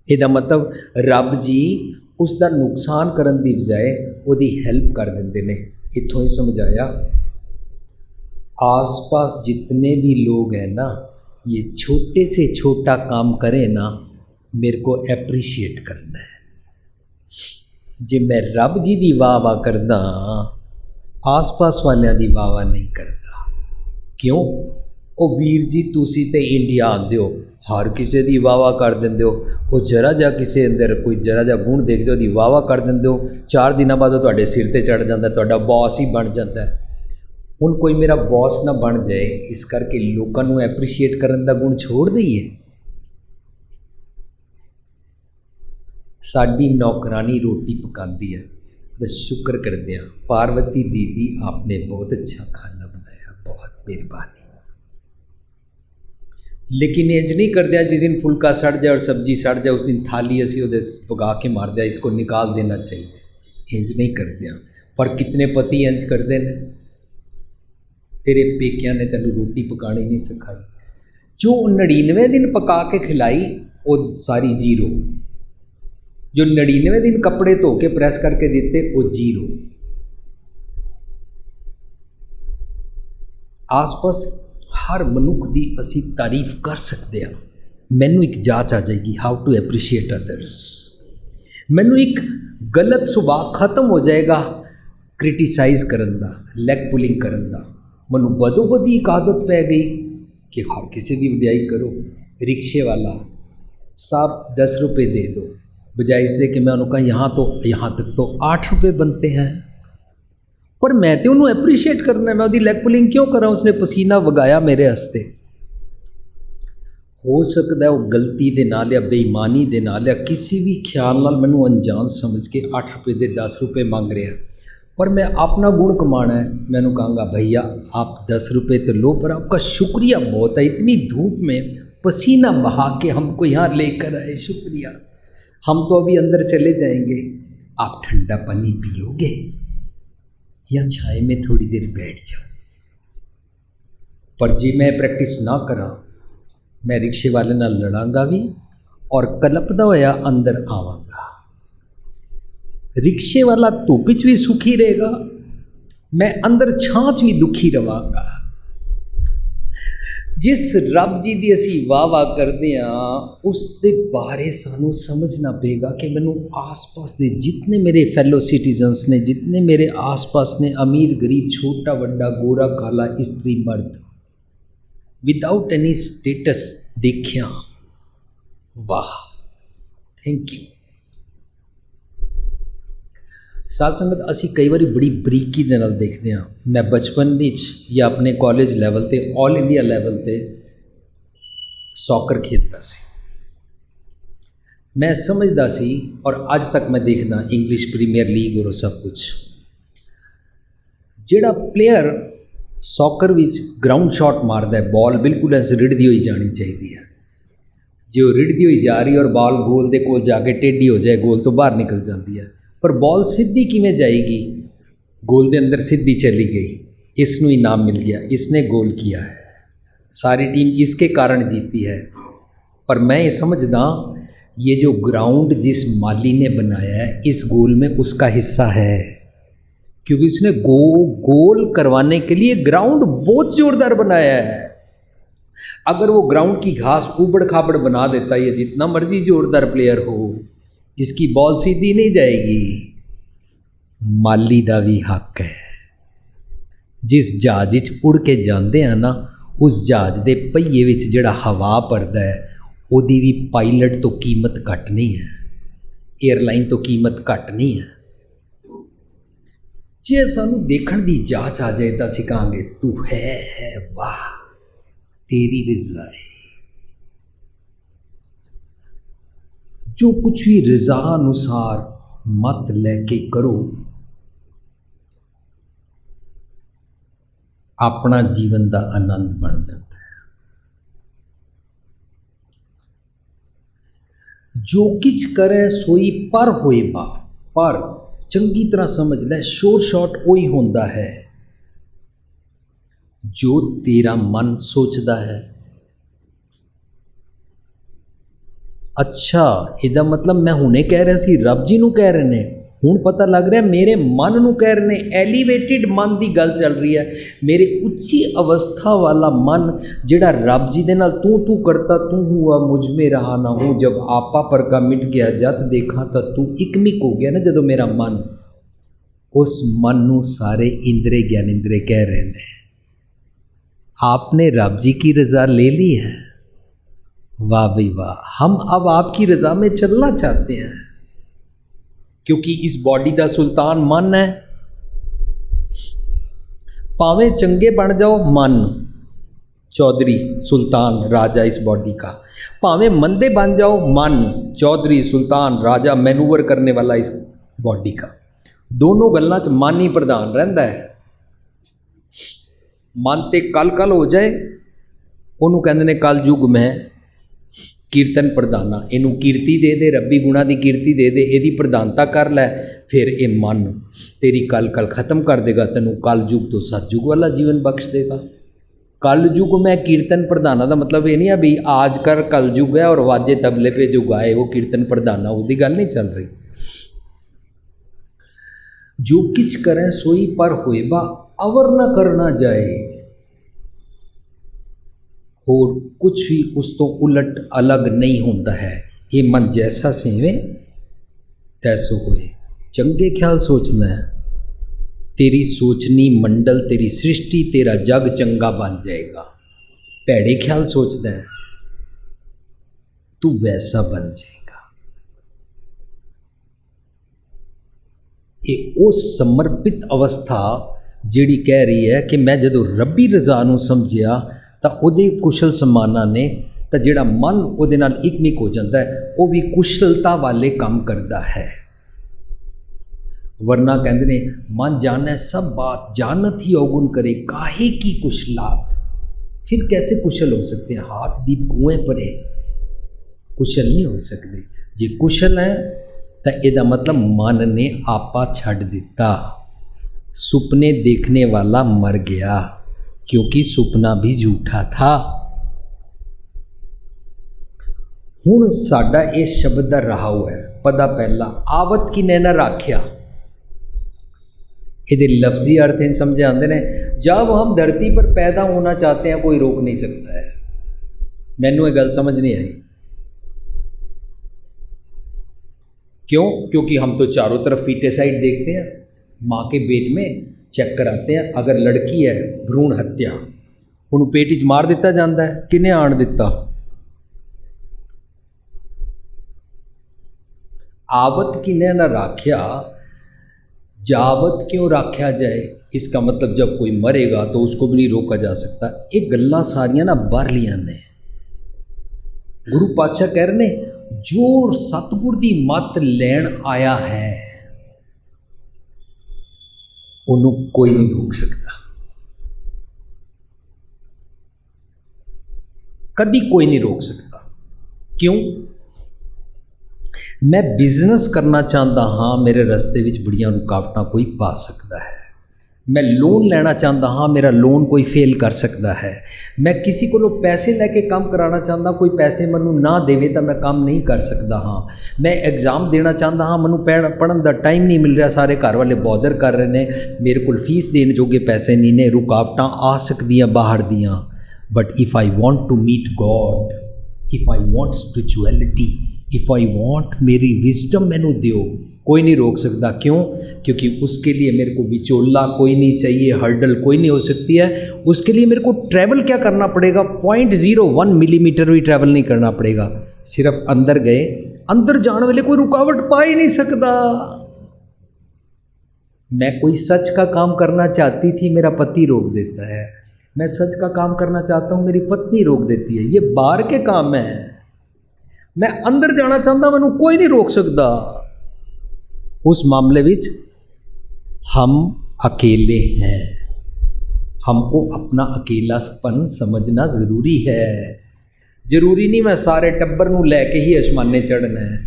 ਇਹਦਾ ਮਤਲਬ ਰੱਬ ਜੀ ਉਸ ਦਾ ਨੁਕਸਾਨ ਕਰਨ ਦੀ ਬਜਾਏ ਉਹਦੀ ਹੈਲਪ ਕਰ ਦਿੰਦੇ ਨੇ। इत्थों ही समझाया आस पास जितने भी लोग हैं ना, ये छोटे से छोटा काम करें ना, मेरे को एप्रीशिएट करना है। जे मैं रब जी की वाह वाह करदा आस पास वालियां दी वाह वाह नहीं करता। क्यों? ओ वीर जी तुसी ते इंडिया आंदे हो, हर किसी की वाह वाह कर देंगे हो, वो जरा जा किसी अंदर कोई जरा जा गुण देखते हो वाह वाह कर देंगे हो, 4 दिन बाद तुहाडे सिर ते चढ़ जाता, तुहाडा बॉस ही बन जाता है। हुण कोई मेरा बॉस ना बन जाए इस करके लोगों को एप्रीशिएट करने का गुण छोड़ दईए। साडी नौकरानी रोटी पकाती है तो शुक्र करते हैं, पार्वती दीदी आपने बहुत अच्छा खाना बनाया, बहुत मेहरबानी। लेकिन इंज नहीं करते जिस दिन फुलका सड़ जाए और सब्जी सड़ जाए उस दिन थाली असी वो पका के मार दिया, इसको निकाल देना चाहिए। इंज नहीं करते। पर कितने पति इंज करते हैं। तेरे पेकिया ने तेन रोटी पकानी नहीं सिखाई, जो 99 दिन पका के खिलाई वो सारी जीरो, जो 99 दिन कपड़े धो के प्रेस करके देते वो जीरो। आस पास हर मनुख की असी तारीफ कर सकते हैं। मैनू एक जांच आ जाएगी हाउ टू एप्रीशिएट अदर्स। मैनू एक गलत सुभाव खत्म हो जाएगा क्रिटिसाइज करन दा, लैग पुलिंग करन दा। मैनू बदो बदी एक आदत पै गई कि हर किसी की वडियाई करो। रिक्शे वाला साहब 10 रुपये दे दो, बजाय इसके कि मैं उन्होंने कहा यहाँ तक तो 8 रुपये बनते हैं। पर मैं तो उन्होंने एप्रीशिएट करना है, मैं उसकी लैग पुलिंग क्यों करा? उसने पसीना वगाया मेरे हस्ते। हो सकता है वो गलती दे नाल या बेईमानी दे नाल या किसी भी ख्याल नाल मैनू अनजान समझ के 8 रुपये दे 10 रुपये मांग रहे हैं। पर मैं अपना गुण कमाना है, मैनू कहूँगा भैया आप 10 रुपये तो लो, पर आपका शुक्रिया बहुत है, इतनी धूप में पसीना बहा के हमको यहाँ लेकर आए, शुक्रिया। हम तो अभी अंदर चले जाएंगे, आप ठंडा पानी पियोगे या छाए में थोड़ी देर बैठ जाओ। पर जी मैं प्रैक्टिस ना करा, मैं रिक्शे वाले नाल लड़ांगा भी और कलपदा होया अंदर आवांगा। रिक्शे वाला धुप विच भी सुखी रहेगा, मैं अंदर छांच भी दुखी रवांगा। जिस रब जी की असी वाह वाह करते हैं उसके बारे सानू समझना पेगा कि मैनू आस पास के जितने मेरे फैलो सिटीजनस ने, जितने मेरे आस पास ने, अमीर गरीब, छोटा बड़ा, गोरा काला, स्त्री मर्द, विदाउट एनी स्टेटस देखिया, वाह थैंक यू। साध संगत असी कई बार बड़ी बरीकी दे नाल देखते हैं। मैं बचपन विच या अपने कॉलेज लैवल ते ऑल इंडिया लैवल ते ਸੌਕਰ ਖੇਡਦਾ ਸੀ। ਮੈਂ ਸਮਝਦਾ ਸੀ ਔਰ ਅੱਜ ਤੱਕ ਮੈਂ ਦੇਖਦਾ ਇੰਗਲਿਸ਼ ਪ੍ਰੀਮੀਅਰ ਲੀਗ ਔਰ ਸਭ ਕੁਝ। ਜਿਹੜਾ ਪਲੇਅਰ ਸੌਕਰ ਵਿੱਚ ਗਰਾਊਂਡ ਸ਼ਾਟ ਮਾਰਦਾ ਹੈ, ਬਾਲ ਬਿਲਕੁਲ ਐਸੇ ਰਿੜਦੀ ਹੋਈ ਜਾਣੀ ਚਾਹੀਦੀ ਹੈ। ਜੇ ਉਹ ਰਿੜਦੀ ਹੋਈ ਜਾ ਰਹੀ ਔਰ ਬਾਲ ਗੋਲ ਦੇ ਕੋਲ ਜਾ ਕੇ ਟੇਢੀ ਹੋ ਜਾਏ, ਗੋਲ ਤੋਂ ਬਾਹਰ ਨਿਕਲ ਜਾਂਦੀ ਹੈ। ਪਰ ਬਾਲ ਸਿੱਧੀ ਕਿਵੇਂ ਜਾਏਗੀ? गोल के अंदर सीधी चली गई, इसनों इनाम मिल गया, इसने गोल किया है, सारी टीम इसके कारण जीती है। पर मैं ये समझदा ये जो ग्राउंड जिस माली ने बनाया है इस गोल में उसका हिस्सा है, क्योंकि उसने गोल करवाने के लिए ग्राउंड बहुत ज़ोरदार बनाया है। अगर वो ग्राउंड की घास उबड़ खाबड़ बना देता, ये जितना मर्जी ज़ोरदार प्लेयर हो, इसकी बॉल सीधी नहीं जाएगी। माली का भी हक है। जिस जहाज च उड़ के जाते हैं ना, उस जहाज के पहिए विच जिहड़ा हवा भरदा है उहदी भी पायलट तो कीमत घट नहीं है, एयरलाइन तो कीमत घट नहीं है। जे सानू देखण दी जांच आ जाए तो असीं कहांगे तू है वाह तेरी रज़ा है। जो कुछ भी रज़ा अनुसार मत लेके करो, अपना जीवन का आनंद बन जाता है। जो किच करे सोई पर होए बा, पर चंगी तरह समझ ले शोर शॉट वही होंदा है जो तेरा मन सोचता है। अच्छा, इहदा मतलब मैं हुणे कह रहा सी रब जी नूं कह रहे ने, हुण पता लग रहा मेरे मन नूं कह रहे ने। एलीवेटिड मन की गल चल रही है, मेरे उच्ची अवस्था वाला मन जिहड़ा रब जी दे नाल तू तू करता, तू हुआ मुझ में रहा ना हूँ, जब आपा पर का मिट गया जत देखा तो तू इकमिक हो गया ना। जदों मेरा मन, उस मन नूं सारे इंद्रे ज्ञानेंद्रे कह रहे हैं आपने रब जी की रज़ा ले ली है। वाह भाई वाह, हम अब आपकी रज़ा में चलना चाहते हैं, क्योंकि इस बॉडी का सुल्तान मन है। भावें चंगे बन जाओ, मन चौधरी सुल्तान राजा इस बॉडी का, भावें मंदे बन जाओ, मन चौधरी सुल्तान राजा मैनूवर करने वाला इस बॉडी का। दोनों गल्लां च मन ही प्रधान रहिंदा है। मन ते कल कल हो जाए, उन्होंने कहते ने कल युग में कीर्तन प्रधाना, इनू कीर्ति दे दे, रब्बी गुणा की कीर्ति दे दे, यदी प्रधानता कर लै, फिर ये मन तेरी कल कल खत्म कर देगा, तेनू कल युग तो सतयुग वाला जीवन बख्श देगा। कल युग में कीर्तन प्रधाना का मतलब ये नहीं है भी आज कर कल युग है और वाजे तबले पे जो गाए वो कीर्तन प्रधाना, उसकी गल नहीं चल रही। जो किच करें सोई पर होए बा, अवर न करना जाए, और कुछ भी उस तो उलट अलग नहीं होता है। ये मन जैसा सेवे तैसो होए। चंगे ख्याल सोचना है, तेरी सोचनी मंडल, तेरी सृष्टि, तेरा जग चंगा बन जाएगा। भैड़े ख्याल सोचता है तू वैसा बन जाएगा। ये वो समर्पित अवस्था जिहड़ी कह रही है कि मैं जदों रब्बी रज़ा नूं समझिया तो उहदे कुशल समाना ने, तो जिहड़ा मन उहदे नाल इकमिक हो जाता है, वो भी कुशलता वाले काम करता है। वरना कहते ने मन जाने सब बात, जानत ही अवगुण करे, काहे की कुशलात। फिर कैसे कुशल हो सकते हैं? हाथ दीप कुएं परे कुशल नहीं हो सकते। जे कुशल है तो यदा मतलब मन ने आपा छड़ दिता। सुपने देखने वाला मर गया, क्योंकि सुपना भी झूठा था। हुण साडा इस शब्द का रहा हुआ है पदा पहला, आवत की नैना राख्या। ये लफ्जी अर्थ इन समझे आते हैं, जब हम धरती पर पैदा होना चाहते हैं कोई रोक नहीं सकता है। मैनू ये गल समझ नहीं आई। क्यों? क्योंकि हम तो चारों तरफ फीटेसाइड देखते हैं, माँ के पेट में चेक कराते हैं। अगर लड़की है भ्रूण हत्या, उन्होंने पेट च मार दिता जाता है, किने आण दिता? आवत किने ना राख्या, जावत क्यों राख्या जाए? इसका मतलब जब कोई मरेगा तो उसको भी नहीं रोका जा सकता। ये गल्लां सारियां ना बाहरलियां ने। गुरु पातशाह कह रहे ने जो सतगुर की मत लैन आया है उन्होंने कोई नहीं रोक सकता, कभी कोई नहीं रोक सकता। क्यों? मैं बिजनेस करना चाहता हाँ, मेरे रस्ते विच बड़ियां रुकावटां कोई पा सकता है। मैं लोन लेना चाहता हाँ, मेरा लोन कोई फेल कर सकता है। मैं किसी को पैसे लैके काम कराना चाहता, कोई पैसे मैनू ना देवे तो मैं काम नहीं कर सकता हाँ। मैं एग्जाम देना चाहता हाँ, मैनू पढ़न का टाइम नहीं मिल रहा, सारे घर वाले बॉदर कर रहे हैं, मेरे को फीस देने जोगे पैसे नहीं ने, रुकावटां आ सकदियां बाहर दियां। But if I want to meet God, if I want spirituality, if I want मेरी विजडम मैनू दियो, कोई नहीं रोक सकता। क्यों? क्योंकि उसके लिए मेरे को विचोला कोई नहीं चाहिए, हर्डल कोई नहीं हो सकती है। उसके लिए मेरे को ट्रैवल क्या करना पड़ेगा? 0.01 मिलीमीटर भी ट्रैवल नहीं करना पड़ेगा, सिर्फ अंदर गए, अंदर जाने वाले कोई रुकावट पा ही नहीं सकता। मैं कोई सच का काम करना चाहती थी, मेरा पति रोक देता है। मैं सच का काम करना चाहता हूँ, मेरी पत्नी रोक देती है। ये बाहर के काम है। मैं अंदर जाना चाहता, मैनू कोई नहीं रोक सकता। उस मामले विच हम अकेले हैं। हमको अपना अकेलापन समझना ज़रूरी है। जरूरी नहीं मैं सारे टब्बर नूं लैके ही आसमाने चढ़ना है,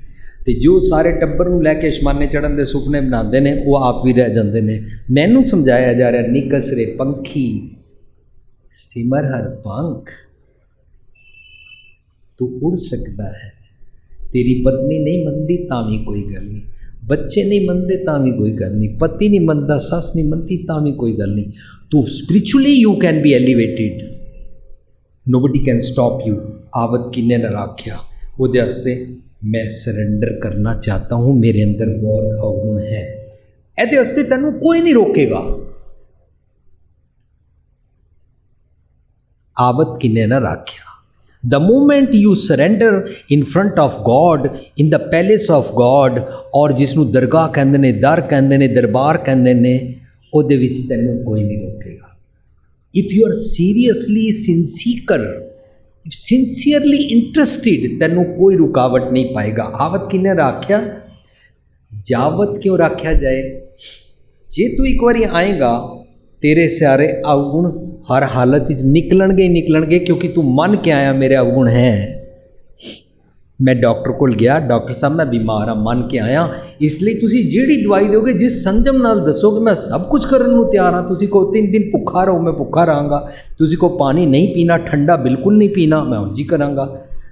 तो जो सारे टब्बर नूं लैके आसमाने चढ़न के सुपने बनाते हैं वो आप भी रह जाते हैं। मैनू समझाया जा रहा निकसरे पंखी सिमर हर पंख, तू उड़ सकता है। तेरी पत्नी नहीं मनती तां भी कोई गल नहीं, बच्चे नहीं मनते तां भी कोई गल नहीं, पति नहीं मनता, सस नहीं मनती तां भी कोई गल नहीं। तू spiritually you can be elevated, nobody can stop you. आवत किन्ने ने राख्या उहदे वास्ते मैं सरेंडर करना चाहता हूँ, मेरे अंदर बहुत अवगुण है, एहदे वास्ते तैनू कोई नहीं रोकेगा। आवत किन्ने ने राख्या। The moment you surrender in front of God, in the palace of God, और जिसनू दरगाह कहंदे ने, दर कहंदे ने, दरबार कहंदे ने, ਉਹਦੇ ਵਿੱਚ ਤੈਨੂੰ ਕੋਈ ਨਹੀਂ ਰੋਕੇਗਾ। If you are seriously sincerely interested, ਤੈਨੂੰ ਕੋਈ रुकावट नहीं पाएगा। आवत किन्ने राख्या? जावत क्यों राख्या जाए? जे तू एक बारी आएगा, तेरे सारे अवगुण हर हालत निकलणगे ही निकलणगे, क्योंकि तू मन के आया मेरे अवगुण हैं। मैं डॉक्टर को गया, डॉक्टर साहब मैं बीमार हाँ, मन के आया, इसलिए तुसी जिहड़ी दवाई दोगे, जिस संजम नाल दसोगे, मैं सब कुछ करने को तैयार हाँ। तुसी को 3 दिन भुखा रहो, मैं भुखा रहांगा। तुसी को पानी नहीं पीना, ठंडा बिल्कुल नहीं पीना, मैं उंज ही करांगा।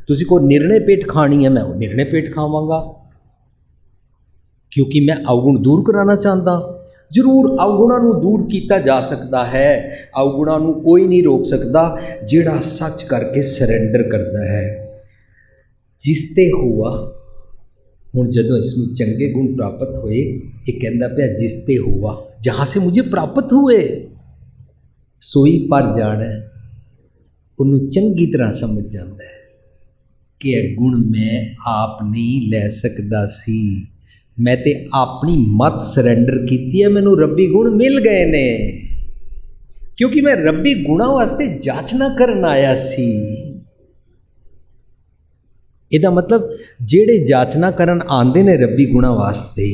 तुसी को निर्णे पेट खानी है, मैं निर्णे पेट खावांगा, क्योंकि मैं अवगुण दूर कराना चाहता। जरूर अवगुणों को दूर किया जा सकता है, अवगुणों को कोई नहीं रोक सकता, जिहड़ा सच करके सरेंडर करता है। जिसते हुआ हुण जदों इसनूं चंगे गुण प्राप्त होए, ये कहंदा पिया जिसते हुआ, जहाँ से मुझे प्राप्त हुए सोई पर जाना, उन्होंने चंगी तरह समझ जाता है कि यह गुण मैं आप नहीं ले सकता सी, मैं तो अपनी मत सरेंडर की है, मैनू रब्बी गुण मिल गए ने, क्योंकि मैं रब्बी गुणों वास्ते जाचना करन आया सी। ਇਹਦਾ मतलब ਜਿਹੜੇ जाचना करन आंदे ने रब्बी गुणों वास्ते,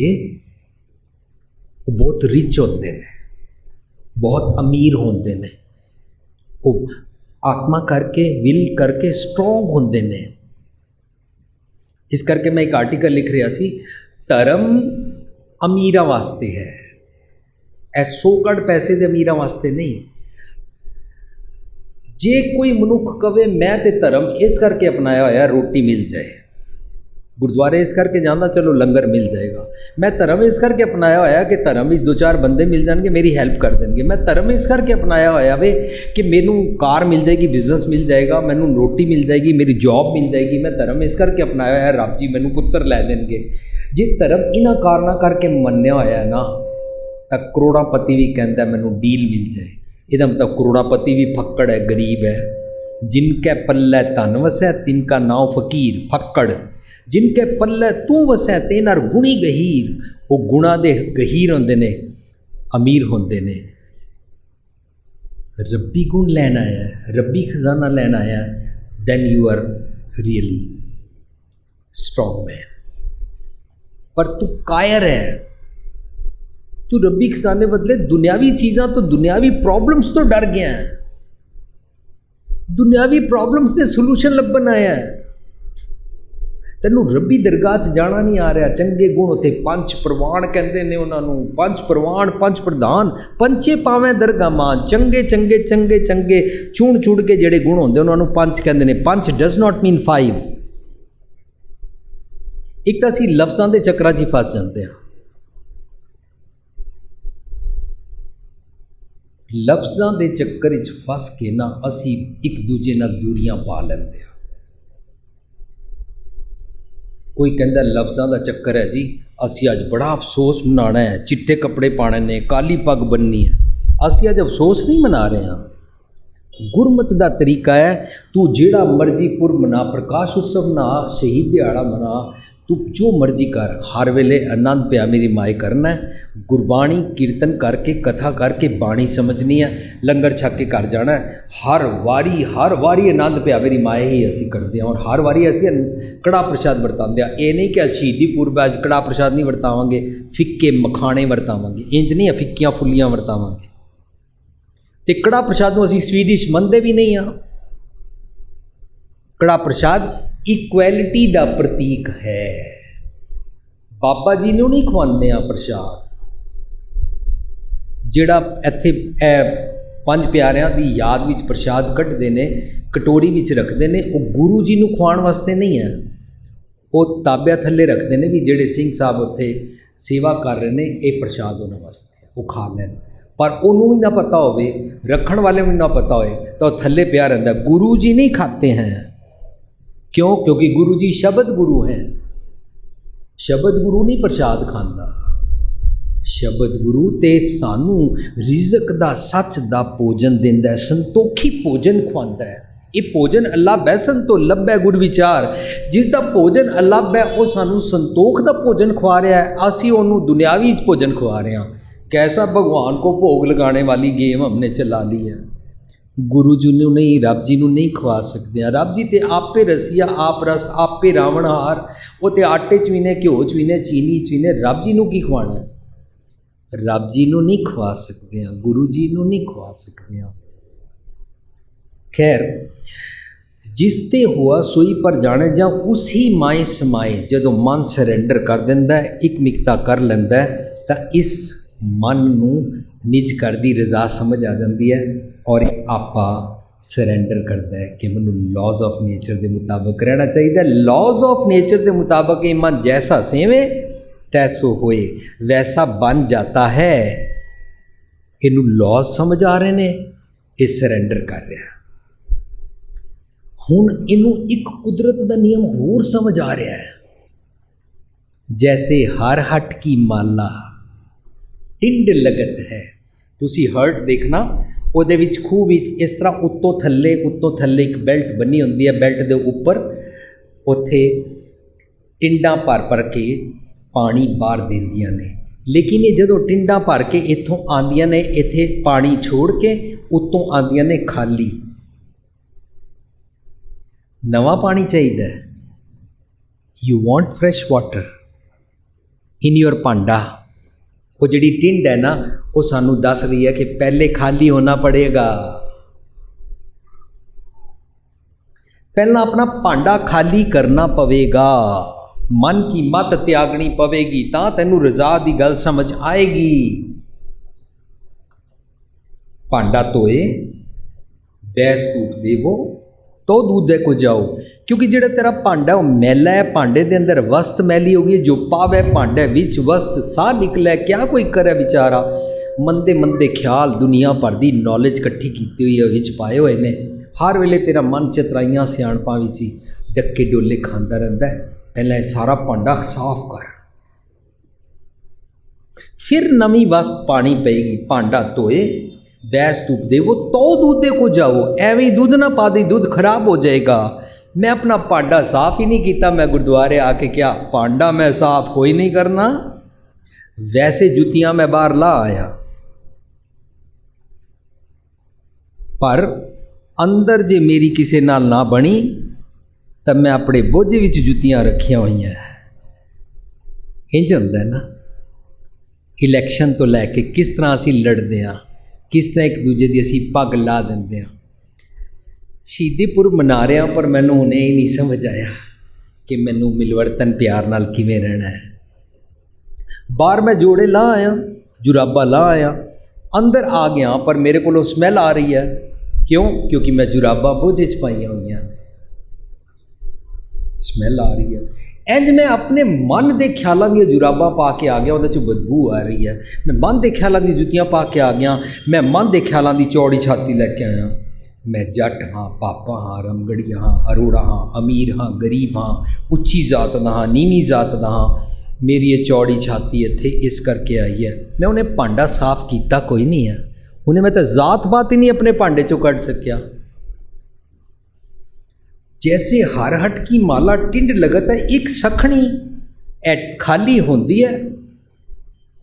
वो बहुत रिच होंदे ने, बहुत अमीर होंदे ने, वो आत्मा करके विल करके स्ट्रोंग होंदे ने। इस करके मैं एक आर्टिकल लिख रहा सी, धर्म अमीरां वास्ते है, ए सोकड़ पैसे दे अमीरां वास्ते नहीं। जे कोई मनुख कवे मैं ते धर्म इस करके अपनाया होया रोटी मिल जाए, गुरुद्वारे इस करके जाना चलो लंगर मिल जाएगा, मैं धर्म इस करके अपनाया होया कि धर्म में 2-4 बंदे मिल जाएंगे मेरी हेल्प कर देंगे, मैं धर्म इस करके अपनाया होया वे कि मैनू कार मिल जाएगी, बिजनेस मिल जाएगा, मैनू रोटी मिल जाएगी, मेरी जॉब मिल जाएगी, मैं धर्म इस करके अपनाया होया रब जी मैनू पुत्र लै देंगे। जे धर्म इन्हां कारणों करके मन्निया होया ना, तो करोड़ापति भी कहता मैनू डील मिल जाए। ਇਹਦਾ मतलब करोड़ापति भी फक्कड़ है, गरीब है। जिनके पल्ले धन वसै तिनका नाव फकीर फक्कड़, जिनके पल्ले तू वसै तेनार गुणी गहीर, वो गुणा दे गहीर होंदे ने, अमीर होंदे ने। रब्बी गुण लैना है, रब्बी खजाना लैना है, then you are really strong man. पर तू कायर है, तू रब्बी खजाने बदले दुनियावी चीज़ां तो दुनियावी प्रॉब्लम्स तो डर गया है, दुनियावी प्रॉब्लम्स के सोल्यूशन लभन आया है। तेनू रब्बी दरगाह च जाना नहीं आ रहा। चंगे गुण उत्थे पंच प्रवान कहते ने उन्होंने, पंच प्रवान पंच प्रधान पंचे पावें दरगाह मान। चंगे चंगे चंगे चंगे चुन चुन के जेड़े गुण होंदे उन्होंने पंच कहते हैं। पंच डज नॉट मीन 5। एक तो असी लफ्ज़ों के चक्कर च फस जाते हैं, लफ्ज़ों के चक्कर च फस के ना असी एक दूजे नाल दूरियां पा लेंदे हैं। कोई कहता लफ्ज़ों का चक्कर है जी, असी अज बड़ा अफसोस मनाना है, चिट्टे कपड़े पाने ने, काली पग बननी है। असी अज अफसोस नहीं मना रहे हैं। गुरमत का तरीका है, तू जेड़ा मर्जी पुर मना, प्रकाश उत्सव मना, शहीद दिहाड़ा मना, तू जो मर्जी कर, हर वेले आनंद पिया मेरी माए करना है। गुरबाणी कीर्तन करके कथा करके बाणी समझनी है, लंगर छक के घर जाना है। हर वारी आनंद पिया मेरी माए ही असी करते हैं। और हर वारी असी कड़ा प्रसाद वरताते हैं। ये नहीं कि शहीदी पूर्व अज कड़ा प्रसाद नहीं वरतावांगे, फिक्के मखाने वरतावांगे, इंज नहीं है फिक्कियां फुल्लियां वरतावांगे। तो कड़ा प्रसाद को असी स्वीडिश मनते भी नहीं हाँ। कड़ा प्रसाद इक्वैलिटी का प्रतीक है। बाबा जी ने नहीं खवाते हैं प्रसाद, जिहड़ा इत्थे पंज प्यारिਆਂ की याद विच प्रसाद कढ़ते हैं, कटोरी विच रखते हैं, वो गुरु जी को खुआण वास्ते नहीं है। वो ताबिया थले रखते हैं भी जिहड़े सिंह साहब उत्थे सेवा कर रहे हैं, ये प्रसाद उन्होंने वास्ते वो खा लैन। पर उन्होंने भी ना पता होवे, रखण वाले भी ना पता होए, तो थले पिया रहिंदा। गुरु जी नहीं खाते हैं। क्यों? क्योंकि गुरु जी शब्द गुरु हैं। शब्द गुरु नहीं प्रसाद खांदा। शब्द गुरु ते सानू रिजक दा सच दा भोजन देंदा है, संतोखी भोजन खुआंदा है। ये भोजन अल्लाह बैसन तो लभै गुर विचार। जिसका भोजन अल्लाह है वो सानू संतोख दा भोजन खुआ रहा है, असी उन्होंने दुनियावी भोजन खुआ रहे हैं। कैसा भगवान को भोग लगाने वाली गेम हमने चला ली है। गुरु जी ने नहीं, रब जी ने नहीं खुआ सकते हैं। रब जी तो आपे रसिया, आप रस, आपे रावणहार। वो तो आटे च भी ने, घ्यो च भी ने, चीनी च भी ने। रब जी को की खुआना है? रब जी को नहीं खुआ सकते हैं, गुरु जी को नहीं खुआ सकते हैं। खैर, जिसते हुआ सोई पर जाने, जा उसी माए समाए। जदों मन सरेंडर कर देंदा है, एक मिकता कर लेंदा है, तो इस मन नूं निज कर दी रजा समझ आ जाती है और आपा सरेंडर करता है कि मैनू लॉज ऑफ नेचर के मुताबिक रहना चाहिए। लॉज ऑफ नेचर के मुताबिक ये मन जैसा सेवे तैसो होए, वैसा बन जाता है। इनू लॉज समझ आ रहे ने, ये सरेंडर कर रहा। हुण इनू एक कुदरत का नियम होर समझ आ रहा है। जैसे हर हट की माला टिंड लगत है। तुसी हर्ट देखना, ਉਹਦੇ ਵਿੱਚ ਖੂਹ ਵਿੱਚ ਇਸ ਤਰ੍ਹਾਂ ਉੱਤੋਂ ਥੱਲੇ ਇੱਕ ਬੈਲਟ ਬਣੀ ਹੁੰਦੀ ਹੈ। ਬੈਲਟ ਦੇ ਉੱਪਰ ਉੱਥੇ ਟਿੰਡਾਂ ਭਰ ਕੇ ਪਾਣੀ ਬਾਹਰ ਦਿੰਦੀਆਂ ਨੇ। ਲੇਕਿਨ ਇਹ ਜਦੋਂ ਟਿੰਡਾਂ ਭਰ ਕੇ ਇੱਥੋਂ ਆਉਂਦੀਆਂ ਨੇ, ਇੱਥੇ ਪਾਣੀ ਛੋੜ ਕੇ ਉੱਤੋਂ ਆਉਂਦੀਆਂ ਨੇ ਖਾਲੀ। ਨਵਾਂ ਪਾਣੀ ਚਾਹੀਦਾ ਹੈ। You want fresh water in your भांडा। वो जी टिंड है ना, वो सानू दस रही है कि पहले खाली होना पड़ेगा। पहला अपना भांडा खाली करना पवेगा, मन की मत त्यागनी पवेगी, ता तैनू रजा की गल समझ आएगी। भांडा धोए बैस धूप देवो तो दूधे को जाओ। क्योंकि जो तेरा भांडा वो मैला है, भांडे के अंदर वस्त मैली होगी, जो पावे भांडे विच वस्त साह निकले, क्या कोई करे बेचारा। मंदे मंदे ख्याल दुनिया भर की नॉलेज इकट्ठी की हुई है, विच पाए हुए ने। हर वेले तेरा मन चतराइयां सियाणपां विच ही डक्के डोले खांदा रहिंदा है। पहले सारा भांडा साफ कर, फिर नवी वस्त पानी पेगी। भांडा धोए बैस धूप देवो तो दूधे को जाओ। एवं दूध ना पा दी, दूध खराब हो जाएगा। मैं अपना भांडा साफ ही नहीं किया, मैं गुरुद्वारे आके क्या भांडा मैं साफ कोई नहीं करना, वैसे जुतियां मैं बाहर ला आया। पर अंदर जे मेरी किसी नाल ना बनी ਤਾਂ ਮੈਂ ਆਪਣੇ ਬੋਝੇ ਵਿੱਚ ਜੁੱਤੀਆਂ ਰੱਖੀਆਂ ਹੋਈਆਂ। ਇੰਝ ਹੁੰਦਾ ਨਾ, ਇਲੈਕਸ਼ਨ ਤੋਂ ਲੈ ਕੇ ਕਿਸ ਤਰ੍ਹਾਂ ਅਸੀਂ ਲੜਦੇ ਹਾਂ, ਕਿਸ ਤਰ੍ਹਾਂ ਇੱਕ ਦੂਜੇ ਦੀ ਅਸੀਂ ਪੱਗ ਲਾ ਦਿੰਦੇ ਹਾਂ। ਸ਼ਹੀਦੀ ਪੁਰਬ ਮਨਾ ਰਿਹਾ, ਪਰ ਮੈਨੂੰ ਹੁਣੇ ਹੀ ਨਹੀਂ ਸਮਝ ਆਇਆ ਕਿ ਮੈਨੂੰ ਮਿਲਵਰਤਨ ਪਿਆਰ ਨਾਲ ਕਿਵੇਂ ਰਹਿਣਾ ਹੈ। ਬਾਹਰ ਮੈਂ ਜੋੜੇ ਲਾ ਆਇਆ, ਜੁਰਾਬਾ ਲਾ ਆਇਆ, ਅੰਦਰ ਆ ਗਿਆ, ਪਰ ਮੇਰੇ ਕੋਲੋਂ ਸਮੈਲ ਆ ਰਹੀ ਹੈ। ਕਿਉਂ? ਕਿਉਂਕਿ ਮੈਂ ਜੁਰਾਬਾ ਬੋਝੇ 'ਚ ਪਾਈਆਂ ਹੋਈਆਂ, ਸਮੈਲ ਆ ਰਹੀ ਹੈ। ਇੰਝ ਮੈਂ ਆਪਣੇ ਮਨ ਦੇ ਖਿਆਲਾਂ ਦੀਆਂ ਜੁਰਾਬਾਂ ਪਾ ਕੇ ਆ ਗਿਆ, ਉਹਦੇ 'ਚੋਂ ਬਦਬੂ ਆ ਰਹੀ ਹੈ। ਮੈਂ ਮਨ ਦੇ ਖਿਆਲਾਂ ਦੀ ਜੁੱਤੀਆਂ ਪਾ ਕੇ ਆ ਗਿਆ, ਮੈਂ ਮਨ ਦੇ ਖਿਆਲਾਂ ਦੀ ਚੌੜੀ ਛਾਤੀ ਲੈ ਕੇ ਆਇਆ। ਮੈਂ ਜੱਟ ਹਾਂ, ਪਾਪਾ ਹਾਂ, ਰਮਗੜੀਆ ਹਾਂ, ਅਰੋੜਾ ਹਾਂ, ਅਮੀਰ ਹਾਂ, ਗਰੀਬ ਹਾਂ, ਉੱਚੀ ਜ਼ਾਤ ਦਾ ਹਾਂ, ਨੀਵੀਂ ਜ਼ਾਤ ਦਾ ਹਾਂ। ਮੇਰੀ ਇਹ ਚੌੜੀ ਛਾਤੀ ਇੱਥੇ ਇਸ ਕਰਕੇ ਆਈ ਹੈ। ਮੈਂ ਉਹਨੇ ਭਾਂਡਾ ਸਾਫ਼ ਕੀਤਾ ਕੋਈ ਨਹੀਂ ਹੈ, ਉਹਨੇ ਮੈਂ ਤਾਂ ਜ਼ਾਤ ਬਾਤ ਹੀ ਨਹੀਂ ਆਪਣੇ ਭਾਂਡੇ 'ਚੋਂ ਕੱਢ ਸਕਿਆ। जैसे हर हट की माला टिंड लगत है, एक सखणी खाली होंदी है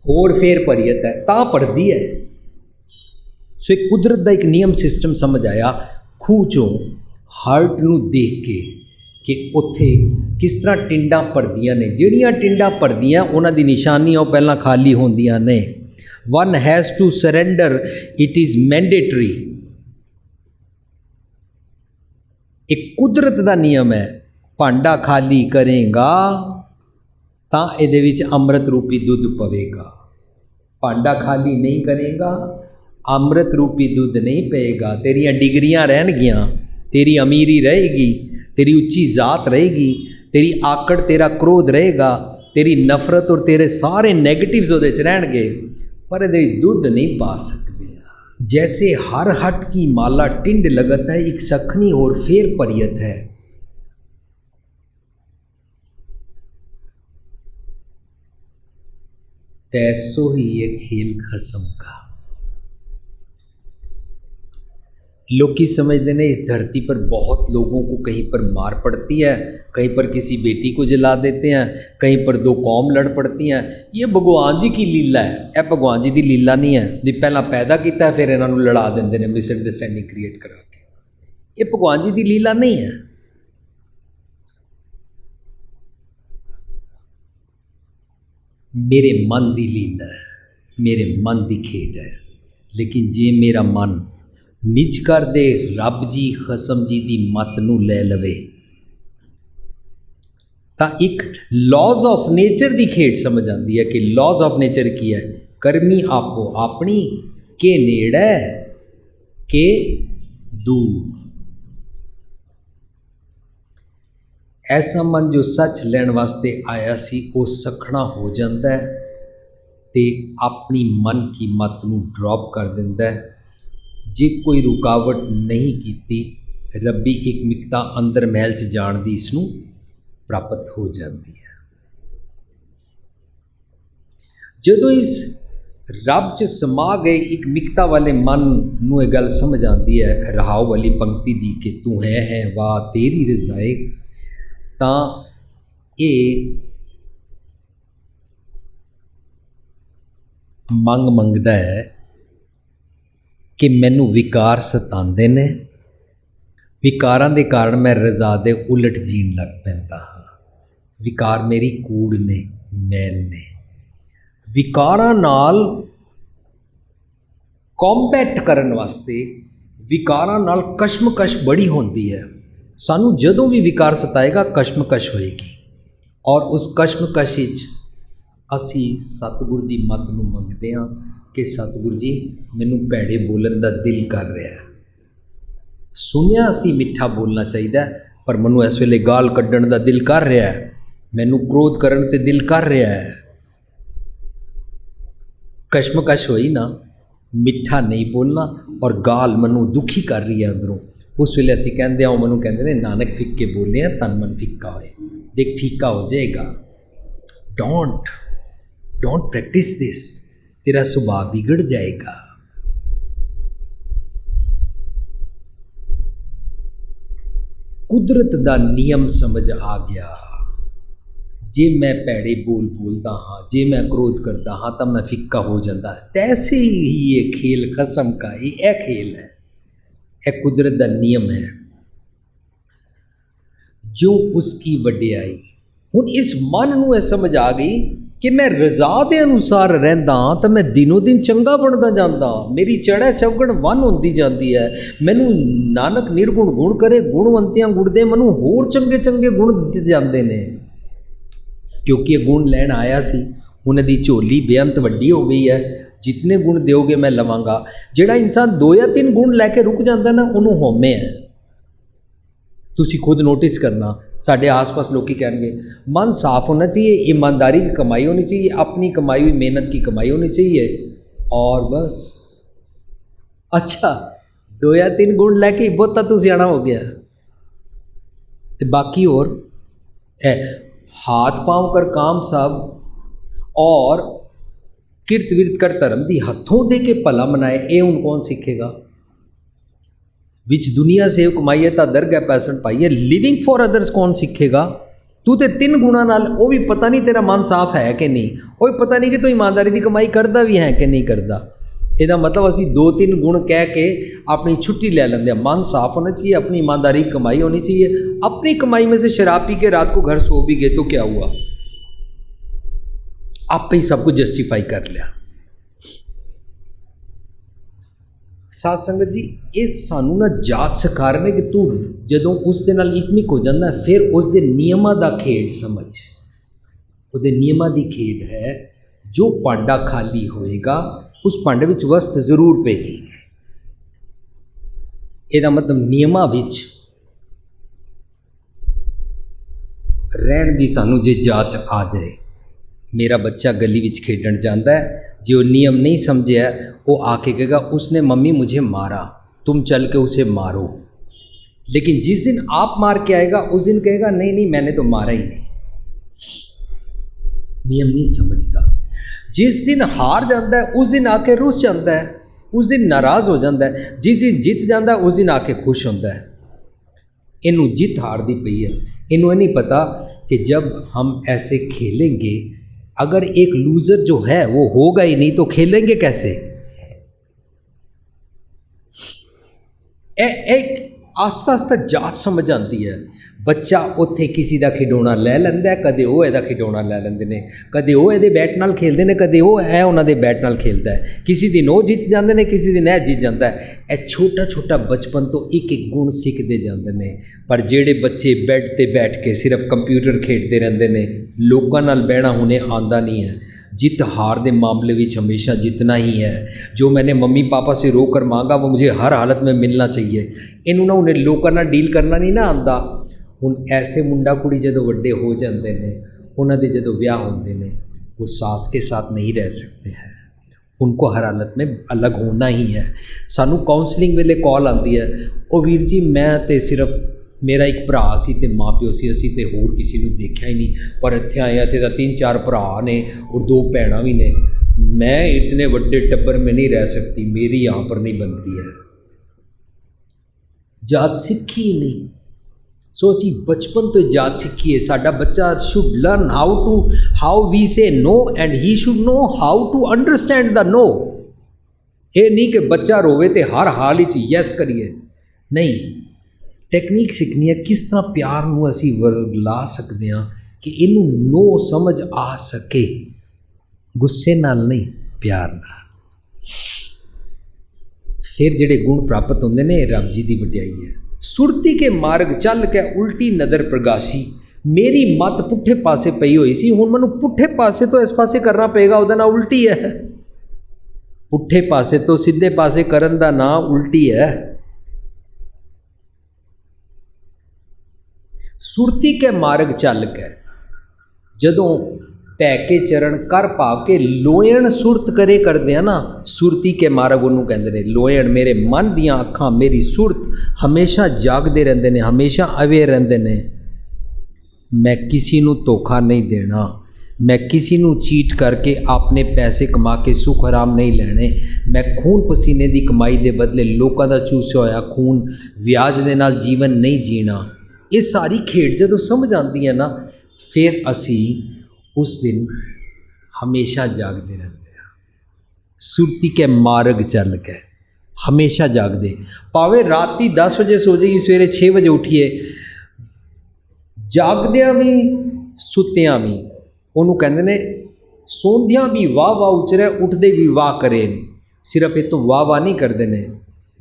होर फिर भरीत है तां भरदी है। सो एक कुदरत का एक नियम सिस्टम समझ आया खूह चों हार्ट नूं देख के कि उत्थे किस तरह टिंडां भरदियां ने। जिहड़ियां टिंडां भरदियां उन्हां दी निशानियां पहलां खाली होंदियां ने। One has to surrender, it is mandatory. एक कुदरत का नियम है, भांडा खाली करेगा तो ये अमृत रूपी दुध पवेगा, भांडा खाली नहीं करेगा अमृत रूपी दुध नहीं पेगा। तेरियां डिग्रियां रहनगियां, तेरी अमीरी रहेगी, तेरी उच्ची जात रहेगी, तेरी आकड़, तेरा क्रोध रहेगा, तेरी नफरत और तेरे सारे नैगेटिव्स उहदे च रहणगे, पर ये दुध नहीं पा सकते। जैसे हर हट की माला टिंड लगत है, एक सखनी और फेर परियत है। तैसो ही ये खेल खसम का। लोग की समझते हैं इस धरती पर बहुत लोगों को कहीं पर मार पड़ती है, कहीं पर किसी बेटी को जला देते हैं, कहीं पर दो कौम लड़ पड़ती हैं। ये भगवान जी की लीला है, यह भगवान जी की लीला नहीं है जी पहला पैदा किया है फिर इन्हों लड़ा देंगे ने मिसअंडरस्टैंडिंग क्रिएट करा के। ये भगवान जी की लीला नहीं है। मेरे मन की लीला है, मेरे मन की खेड है। लेकिन जे मेरा मन निज कर दे रब जी खसम जी की मत नूं लै लवे तो एक लॉज ऑफ नेचर की खेड समझ आती है कि लॉज ऑफ नेचर की है। करमी आपो अपनी के नेड़े के दूर। ऐसा मन जो सच लैण वास्ते आया सी वो सखना हो जाता है ते अपनी मन की मत नूं ड्रॉप कर दिंदा है। जे कोई रुकावट नहीं की रब्बी एकमिकता अंदर महल च जाण दी इसनूं प्राप्त हो जाती है। जदों इस रब च समा गए एकमिकता वाले मन नूं ये गल समझ आती है रहाओ वाली पंक्ति दी कि तू है वाह तेरी रज़ाए, तां ये मंग मंगदा है कि मैनू विकार सतांदे ने, विकारां दे कारण मैं रज़ा दे उलट जीण लग पैंदा हाँ। विकार मेरी कूड़ ने, मैल ने। विकारां नाल कॉम्बैट करन वास्ते विकारां नाल कशमकश बड़ी होंदी है। सानू जदों भी विकार सताएगा कशमकश होएगी और उस कशमकश विच असी सतगुर दी मत नूं मंगदे हां कि सतगुर जी मैनू भैड़े बोलन का दिल कर रहा है। सुनिया असी मिठा बोलना चाहिए पर मैनू इस वेले गाल कड्ढण का दिल कर रहा है, मैनू क्रोध करन ते दिल कर रहा है। कशमकश होई ना, मिठा नहीं बोलना और गाल मैनू दुखी कर रही है अंदरों। उस वेले असी कहते हैं मैनू कहते हैं नानक फिक्के बोले हैं तन मन फिक्का होए। देख फीका हो जाएगा। डोंट प्रैक्टिस दिस, तेरा स्वभाव बिगड़ जाएगा। कुदरत का नियम समझ आ गया। जे मैं पैड़े बोल बोलता हाँ, जे मैं क्रोध करता हाँ तब मैं फिक्का हो जाता है। तैसे ही ये खेल खसम का ये खेल है, यह कुदरत का नियम है। जो उसकी वड्याई। हुण इस मन नूं ये समझ आ गई कि मैं रज़ा दे अनुसार रहिंदा तो मैं दिनों दिन चंगा बनता जांदा, मेरी चढ़ै चौगण वन होंदी जाती है। मैनू नानक निर्गुण गुण करे, गुणवंतियां गुण दे, मैनू होर चंगे चंगे गुण दिते जाते हैं, क्योंकि ये गुण लैन आया सी। उन्हां दी झोली बेअंत वड्डी हो गई है, जितने गुण दोगे मैं लवांगा। जिहड़ा इंसान 2 या 3 गुण लैके रुक जाता ना, उन्होंने होमे है। तुसी खुद नोटिस करना, साढ़े आस पास लोग कहेंगे मन साफ होना चाहिए, ईमानदारी की कमाई होनी चाहिए, अपनी कमाई हुई मेहनत की कमाई होनी चाहिए, और बस। अच्छा 2 या 3 गुण लैके बहुता तू सियाना हो गया, तो बाकी और हाथ पाँव कर काम सब, और किरत विरत कर धर्म दी हथों दे के भला मनाए, ये हुण कौन सीखेगा। विच दुनिया सेव कमाइए ता दरगाह पैसन पाइए, लिविंग फॉर अदर्स कौन सीखेगा। तू तो 3 गुणा नाल, वो भी पता नहीं तेरा मन साफ है कि नहीं, वो भी पता नहीं कि तू ईमानदारी की कमाई करता भी है कि नहीं करता। ਇਹਦਾ मतलब असी 2-3 गुण कह के अपनी छुट्टी ले लेंगे। मन साफ होना चाहिए, अपनी ईमानदारी की कमाई होनी चाहिए। अपनी कमाई में से शराब पी के रात को घर सो भी गए तो क्या हुआ, आप ही सब कुछ जस्टिफाई कर लिया। साध संगत जी, ये सानू ना जात सिखा रहे कि तू जदों उस दे नाल इकमिक हो जाता, फिर उस दे नियमां दा खेड समझ। उहदे नियमां दी खेड है, जो भांडा खाली होएगा उस भांडे विच वस्त जरूर पेगी। ਇਹਦਾ मतलब नियमां विच रहन दी सानू जे जाच आ जाए। मेरा बच्चा गली विच खेडण जाता है, जो नियम नहीं समझे वो आके कहेगा उसने मम्मी मुझे मारा, तुम चल के उसे मारो। लेकिन जिस दिन आप मार के आएगा उस दिन कहेगा नहीं नहीं मैंने तो मारा ही नहीं। नियम नहीं समझता। जिस दिन हार जाता है उस दिन आके रुस जाता है, उस दिन नाराज़ हो जाता है। जिस दिन जीत जाता है उस दिन आके खुश होता है। इनू जित हार दी पई है, इनू नहीं पता कि जब हम ऐसे खेलेंगे, अगर एक लूज़र जो है वो होगा ही नहीं तो खेलेंगे कैसे। एक आस्ता आस्ता जात समझ आती है। बच्चा उत्थे किसी का खिडौना लै लैंदा, कदे वो इहदा खिडौना लै लैंदे ने, कदे वो इहदे बैट नाल खेलदे ने, कदे वो है उन्हां दे बैट नाल खेलदा है। किसी दिन वो जीत जाते हैं, किसी दिन यह जीत जाता है। यह छोटा छोटा बचपन तो एक एक गुण सीखते जाते हैं। पर जेड़े बच्चे बैड ते बैठ के सिर्फ कंप्यूटर खेडते रहते हैं, लोकां नाल बहना हुणे आंदा नहीं है। जित हार के मामले में हमेशा जितना ही है। जो मैंने मम्मी पापा से रो कर मांगा वो मुझे हर हालत में मिलना चाहिए। इन्हों ना उन्हें लोगों नाल डील करना नहीं ना आंदा। हुण ऐसे मुंडा कुड़ी जो वड्डे हो जाते हैं, उन्होंने जो ब्याह होते हैं, वो सास के साथ नहीं रह सकते हैं। उनको हर हालत में अलग होना ही है। सानू काउंसलिंग वेले कॉल आती है, ओ वीर जी मैं तो सिर्फ मेरा एक भरा सी ते माँ प्यो सी, असी तो होर किसी को देखा ही नहीं, पर इत्थे आए तो 3-4 भरा ने और 2 भैणां भी ने। मैं इतने बड़े टब्बर में नहीं रह सकती, मेरी यहाँ पर नहीं बनती है। जात सीखी ही नहीं। सो असी बचपन तो जात सीखीए। साडा बच्चा should learn how we say no and he should know how to understand the no. ये नहीं कि बच्चा रोवे तो हर हाल ही यस करिए, नहीं। टैक्नीक सीखनी है किस तरह प्यार नूं असी वरला सकते हैं कि इनू नो समझ आ सके, गुस्से नाल नहीं प्यार नाल। फिर जिहड़े गुण प्राप्त होंदे ने, रब जी की वड्याई है। सुरती के मार्ग चल के उल्टी नज़र प्रगाशी, मेरी मत पुठे पासे पई हुई सी, हुण मैनूं पुठे पासे तो इस पासे करना पेगा, उहदा नाम उल्टी है। पुठे पासे तो सीधे पासे करन दा नाम उल्टी है। सुरती के मार्ग चल के जदों पै के चरण कर भाव के लोयण सुरत करे करते हैं ना, सुरती के मार्ग उन्होंने कहते हैं। लोयण मेरे मन दियाँ अखां, मेरी सुरत हमेशा जागते रहते हैं, हमेशा अवेयर रहते हैं। मैं किसी को धोखा नहीं देना, मैं किसी को चीट करके अपने पैसे कमा के सुख आराम नहीं लेने। मैं खून पसीने की कमाई के बदले लोगों का चूसिया होया खून व्याज के नाल जीवन नहीं जीना। ये सारी खेड जो समझ आती है ना, फिर असी उस दिन हमेशा जागते रहते हैं। सुरती के मार्ग चल के हमेशा जागते, भावें राती 10 बजे सो जाइए, सवेरे 6 बजे उठिए, ਜਾਗਦਿਆਂ ਵੀ ਸੁੱਤਿਆਂ ਵੀ। ਉਹਨੂੰ ਕਹਿੰਦੇ ਨੇ ਸੌਂਦਿਆਂ ਵੀ ਵਾਹ ਵਾਹ ਉਚਰੇ, ਉੱਠਦੇ ਵੀ ਵਾਹ ਕਰੇ। ਸਿਰਫ ਇਹ ਤੋਂ ਵਾਹ ਵਾਹ ਨਹੀਂ ਕਰਦੇ ਨੇ,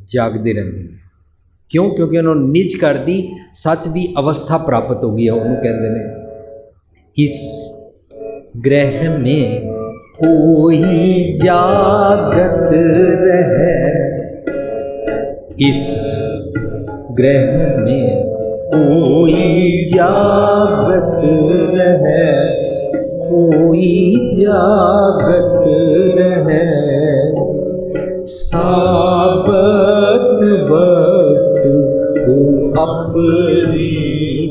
ਜਾਗਦੇ ਰਹਿੰਦੇ ਨੇ। ਕਿਉਂ? ਕਿਉਂਕਿ ਉਹਨਾਂ ਨੂੰ ਨਿਜ ਘਰ ਦੀ ਸੱਚ ਦੀ ਅਵਸਥਾ ਪ੍ਰਾਪਤ ਹੋ ਗਈ ਹੈ। ਉਹਨੂੰ ਕਹਿੰਦੇ ਨੇ ਇਸ ਗ੍ਰਹਿ ਮੇਂ ਕੋਈ ਜਾਗਤ ਰਹਿ, ਇਸ ਗ੍ਰਹਿ ਮੇਂ कोई जागत रहे, कोई जागत रहे। साबत वस्तु को अपनी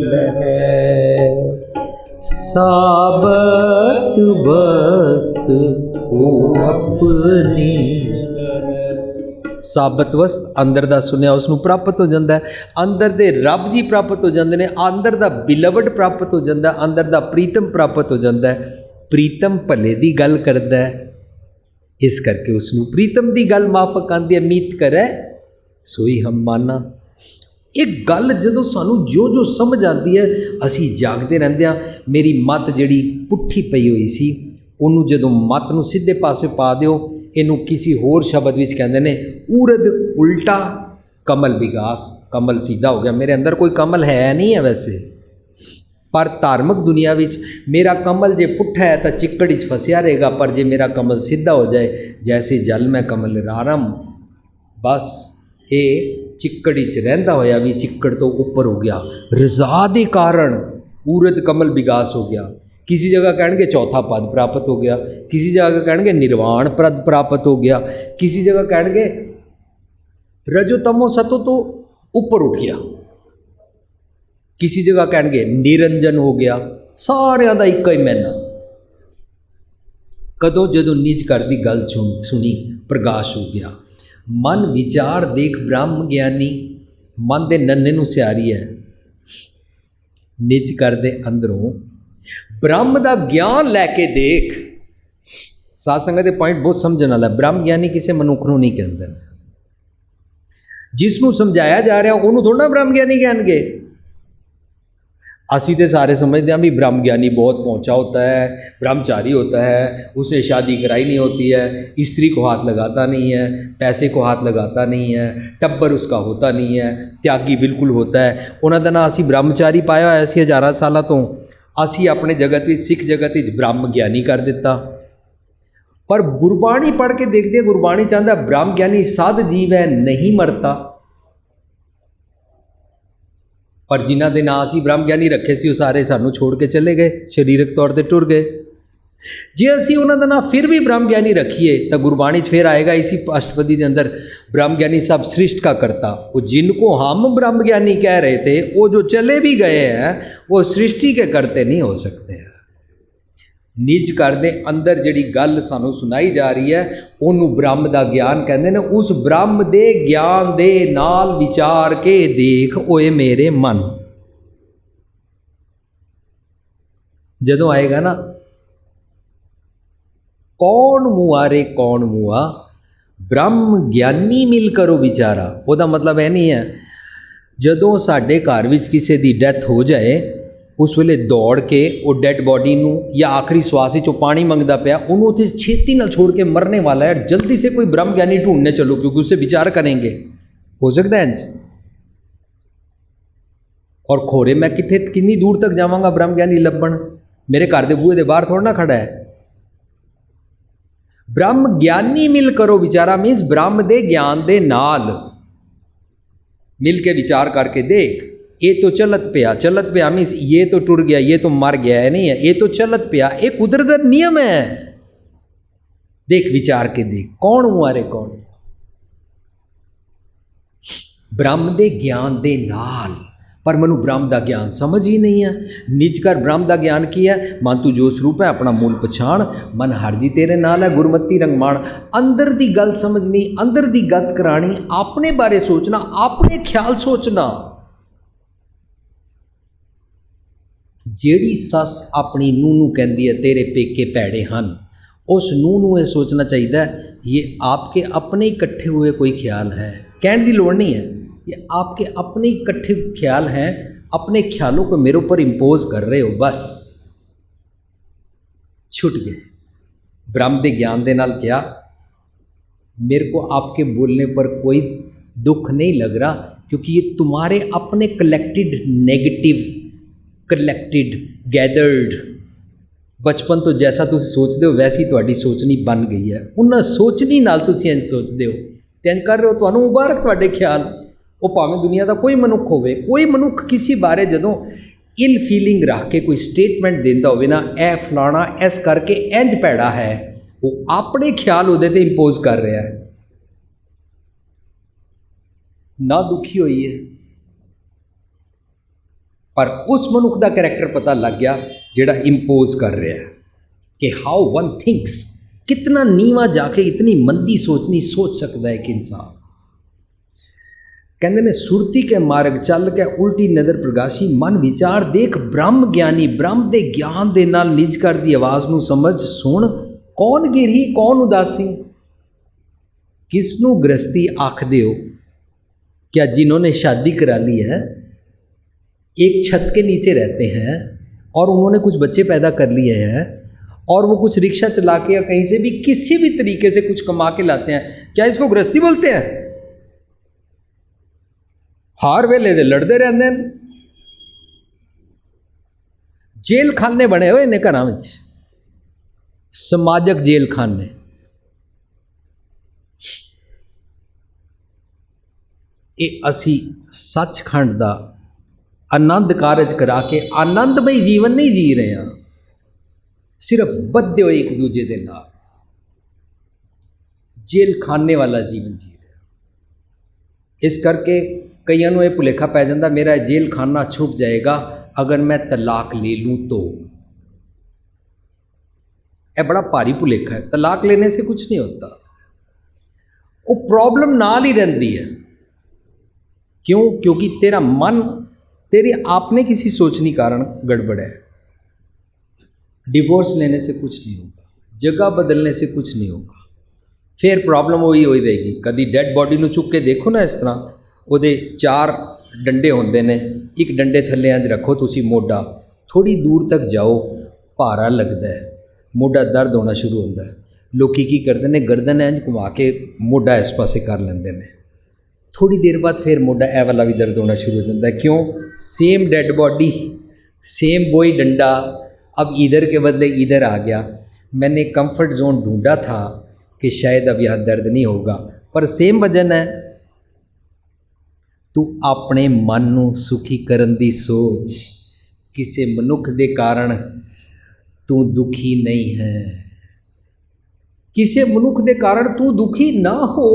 लहे, साबत वस्तु को अपनी। ਸਾਬਤ ਵਸਤ ਅੰਦਰ ਦਾ ਸੁਨਿਆ ਉਸ ਨੂੰ ਪ੍ਰਾਪਤ ਹੋ ਜਾਂਦਾ ਹੈ। ਅੰਦਰ ਦੇ ਰੱਬ ਜੀ ਪ੍ਰਾਪਤ ਹੋ ਜਾਂਦੇ ਨੇ, ਅੰਦਰ ਦਾ ਬਿਲਵਡ ਪ੍ਰਾਪਤ ਹੋ ਜਾਂਦਾ, ਅੰਦਰ ਦਾ ਪ੍ਰੀਤਮ ਪ੍ਰਾਪਤ ਹੋ ਜਾਂਦਾ ਹੈ। ਪ੍ਰੀਤਮ ਭਲੇ ਦੀ ਗੱਲ ਕਰਦਾ ਹੈ, ਇਸ ਕਰਕੇ ਉਸ ਨੂੰ ਪ੍ਰੀਤਮ ਦੀ ਗੱਲ ਮਾਫਕ ਆਉਂਦੀ ਹੈ। ਮੀਤ ਕਰੈ ਸੋਈ ਹਮ ਮਾਨਾ। ਇਹ ਗੱਲ ਜਦੋਂ ਸਾਨੂੰ ਜੋ ਜੋ ਸਮਝ ਆਉਂਦੀ ਹੈ ਅਸੀਂ ਜਾਗਦੇ ਰਹਿੰਦੇ ਹਾਂ। ਮੇਰੀ ਮੱਤ ਜਿਹੜੀ ਪੁੱਠੀ ਪਈ ਹੋਈ ਸੀ ਉਹਨੂੰ ਜਦੋਂ ਮੱਤ ਨੂੰ ਸਿੱਧੇ ਪਾਸੇ ਪਾ ਦਿਓ, ਇਹਨੂੰ ਕਿਸੇ ਹੋਰ ਸ਼ਬਦ ਵਿੱਚ ਕਹਿੰਦੇ ਨੇ ਊਰਦ ਉਲਟਾ ਕਮਲ ਵਿਗਾਸ। ਕਮਲ ਸਿੱਧਾ ਹੋ ਗਿਆ। ਮੇਰੇ ਅੰਦਰ ਕੋਈ ਕਮਲ ਹੈ ਨਹੀਂ ਹੈ ਵੈਸੇ, ਪਰ ਧਾਰਮਿਕ ਦੁਨੀਆ ਵਿੱਚ ਮੇਰਾ ਕਮਲ ਜੇ ਪੁੱਠਾ ਹੈ ਤਾਂ ਚਿੱਕੜ ਵਿੱਚ ਫਸਿਆ ਰਹੇਗਾ, ਪਰ ਜੇ ਮੇਰਾ ਕਮਲ ਸਿੱਧਾ ਹੋ ਜਾਏ ਜੈਸੇ ਜਲ ਮੈਂ ਕਮਲ ਰਾਰਮ, ਬਸ ਇਹ ਚਿੱਕੜ ਵਿੱਚ ਰਹਿੰਦਾ ਹੋਇਆ ਵੀ ਚਿੱਕੜ ਤੋਂ ਉੱਪਰ ਹੋ ਗਿਆ। ਰਜ਼ਾ ਦੇ ਕਾਰਨ ਊਰਦ ਕਮਲ ਵਿਗਾਸ ਹੋ ਗਿਆ। किसी जगह कहेंगे चौथा पद प्राप्त हो गया, किसी जगह कहेंगे निर्वाण पद प्राप्त हो गया, किसी जगह कहेंगे रजो तमो सतो तो ऊपर उठ गया, किसी जगह कहेंगे निरंजन हो गया। सारिਆਂ ਦਾ ਇੱਕ ਹੀ ਮੈਨਾ। कदों जदों निज घर की गल सुनी प्रकाश हो गया। मन विचार देख ब्रह्म ज्ञानी। मन के नन्हे नूं सियारी है, निज घर के अंदरों ब्रह्म का ज्ञान लैके देख। साध संगत के पॉइंट बहुत समझने वाला। ब्रह्म ज्ञानी किसी मनुख को नहीं कहते, जिसनों समझाया जा रहा उन्होंने थोड़ा ब्रह्म ज्ञानी कहणगे। असी तो सारे समझते हैं भी ब्रह्म ज्ञानी बहुत पहुँचा होता है, ब्रह्मचारी होता है, उसे शादी कराई नहीं होती है, स्त्री को हाथ लगाता नहीं है, पैसे को हाथ लगाता नहीं है, टब्बर उसका होता नहीं है, त्यागी बिल्कुल होता है। उन्होंने ना असी ब्रह्मचारी पाया होया सी हज़ारां सालों तो, असी अपने जगत में सिख जगत में ब्रह्म ज्ञानी कर दिता। पर गुरबाणी पढ़ के देखते गुरबाणी चाहता ब्रह्म ज्ञानी साध जीव है, नहीं मरता। पर जिन्हों के नाम असी ब्रह्म ज्ञानी रखे सी सारे सानू छोड़ के चले गए, शरीरक तौर पर टुर गए। जे असी उन्होंने नाम फिर भी ब्रह्म ज्ञानी रखिए तो गुरबाणी फिर आएगा इसी अष्टपदी के अंदर ब्रह्म ज्ञानी सब सृष्टि का करता। वो जिनको हम ब्रह्म ज्ञानी कह रहे थे वो जो चले भी गए हैं वो सृष्टि के करते नहीं हो सकते हैं। निज घर दे अंदर जिहड़ी गल सानू सुनाई जा रही है उन्होंने ब्रह्म का ज्ञान कहते हैं। उस ब्रह्म दे ज्ञान दे नाल विचार के देख ओए मेरे मन। जदों आएगा ना कौन मुआ रे कौन मुआ, ब्रह्म ज्ञानी मिल करो विचारा। वह मतलब यह नहीं है जदों साडे घर विच किसी की डैथ हो जाए उस वेले दौड़ के वो डैड बॉडी नू या आखिरी श्वास चो पानी मंगता पाया उन्होंने उत्थे छेती नाल छोड़ के मरने वाला है, जल्दी से कोई ब्रह्म ज्ञानी ढूंढने चलो क्योंकि उससे विचार करेंगे। हो सकता है इंज? और खोरे मैं कितने कितनी दूर तक जावांगा ब्रह्म ज्ञानी लभण, मेरे घर के बूहे के बाहर थोड़ा ना खड़ा है। ब्रह्म ज्ञानी मिल करो विचारा मीन्स ब्रह्म दे ज्ञान दे नाल मिल के विचार करके देख। ये तो चलत पिया मीन्स ये तो टुर गया, ये तो मर गया है, नहीं है, ये तो चलत पिया, ये कुदरत का नियम है। देख विचार के देख कौन हुआ रे कौन। ब्रह्म दे ज्ञान दे नाल, पर मैनू ब्रह्म का ज्ञान समझ ही नहीं है। निज कर ब्रह्म का ज्ञान की है, मन तू जो स्वरूप है अपना मूल पछाण, मन हर जी तेरे नाल है गुरमती रंगमाण। अंदर दी गल समझनी, अंदर दी गत करानी, अपने बारे सोचना, अपने ख्याल सोचना। जेड़ी सस अपनी नूह नूं कहती है तेरे पेके भैड़े हन, उस नूह नूं ये सोचना चाहिए ये आपके अपने इकट्ठे हुए कोई ख्याल है। कहने की लोड़ नहीं है, ये आपके अपने इकट्ठे ख्याल हैं, अपने ख्यालों को मेरे ऊपर इम्पोज कर रहे हो, बस छुट गए। ब्रह्म के ज्ञान के नाल क्या, मेरे को आपके बोलने पर कोई दुख नहीं लग रहा, क्योंकि ये तुम्हारे अपने कलेक्टेड नेगेटिव, कलेक्टेड गैदर्ड बचपन तो जैसा तुम सोचते हो वैसी तुहाडी सोचनी बन गई है। उन्हें सोचनी नाल तुसीं इंज सोचते हो ते इंज कर रहे हो। तुहानूं मुबारक तुहाडे ख्याल, वो भावें दुनिया का कोई मनुख होवे, कोई मनुख किसी बारे जदों इल फीलिंग रख के कोई स्टेटमेंट देंदा होवे ना, ए फलाना इस करके इंज पैड़ा है, वो अपने ख्याल उहदे ते इंपोज कर रहा है। ना दुखी हुई है, पर उस मनुख का करैक्टर पता लग गया जिहड़ा इंपोज कर रहा है कि हाउ वन थिंक्स, कितना नीवा जाके इतनी मंदी सोचनी सोच सकता है एक इंसान। कहते ने सुरती के मार्ग चल के उल्टी नज़र प्रगाशी, मन विचार देख ब्रह्म ज्ञानी, ब्रह्म के ज्ञान के नाल निज कर दी आवाज़ नूं समझ सुन, कौन गिरही कौन उदासी। किसनू गृहस्थी आखदे हो? क्या जिन्होंने शादी करा ली है, एक छत के नीचे रहते हैं और उन्होंने कुछ बच्चे पैदा कर लिए हैं और वो कुछ रिक्शा चला के या कहीं से भी किसी भी तरीके से कुछ कमा के लाते हैं, क्या इसको गृहस्थी बोलते हैं? हर वेले दे लड़ते रहते हैं। जेल खाने बने हुए इन्हें घरों में, समाजक जेल खाने। ये असी सचखंड का आनंद कारज करा के आनंदमई जीवन नहीं जी रहे हैं, सिर्फ बद्धे हुए एक दूजे के नाल जेल खाने वाला जीवन जी रहे हैं। इस करके कईयों को यह भुलेखा पै जाता मेरा जेल खाना छूट जाएगा अगर मैं तलाक ले लूँ तो। यह बड़ा भारी भुलेखा है। तलाक लेने से कुछ नहीं होता, वो प्रॉब्लम नाल ही रहती है। क्यों? क्योंकि तेरा मन तेरी आपने किसी सोचनी कारण गड़बड़ है। डिवोर्स लेने से कुछ नहीं होगा, जगह बदलने से कुछ नहीं होगा, फिर प्रॉब्लम वही हो रहेगी। कभी डेड बॉडी को चुक के देखो ना, इस तरह वो 4 डंडे होंदे ने, एक डंडे थले इंज रखो तुसी मोढा, थोड़ी दूर तक जाओ भारा लगता है, मोढा दर्द होना शुरू होता है। लोग की करते हैं, गर्दन इंज घुमा के मोढा इस पासे कर लेंगे ने, थोड़ी देर बाद फिर मोढा ए वाला भी दर्द होना शुरू हो जाता है। क्यों? सेम डेड बॉडी, सेम वही डंडा, अब इधर के बदले इधर आ गया। मैंने कंफर्ट जोन ढूंढा था कि शायद अब यहाँ दर्द नहीं होगा, पर सेम वजन है। तू अपने मन नूं सुखी करन दी सोच, किसी मनुख दे कारण तू दुखी नहीं है, किसी मनुख दे कारण तू दुखी ना हो।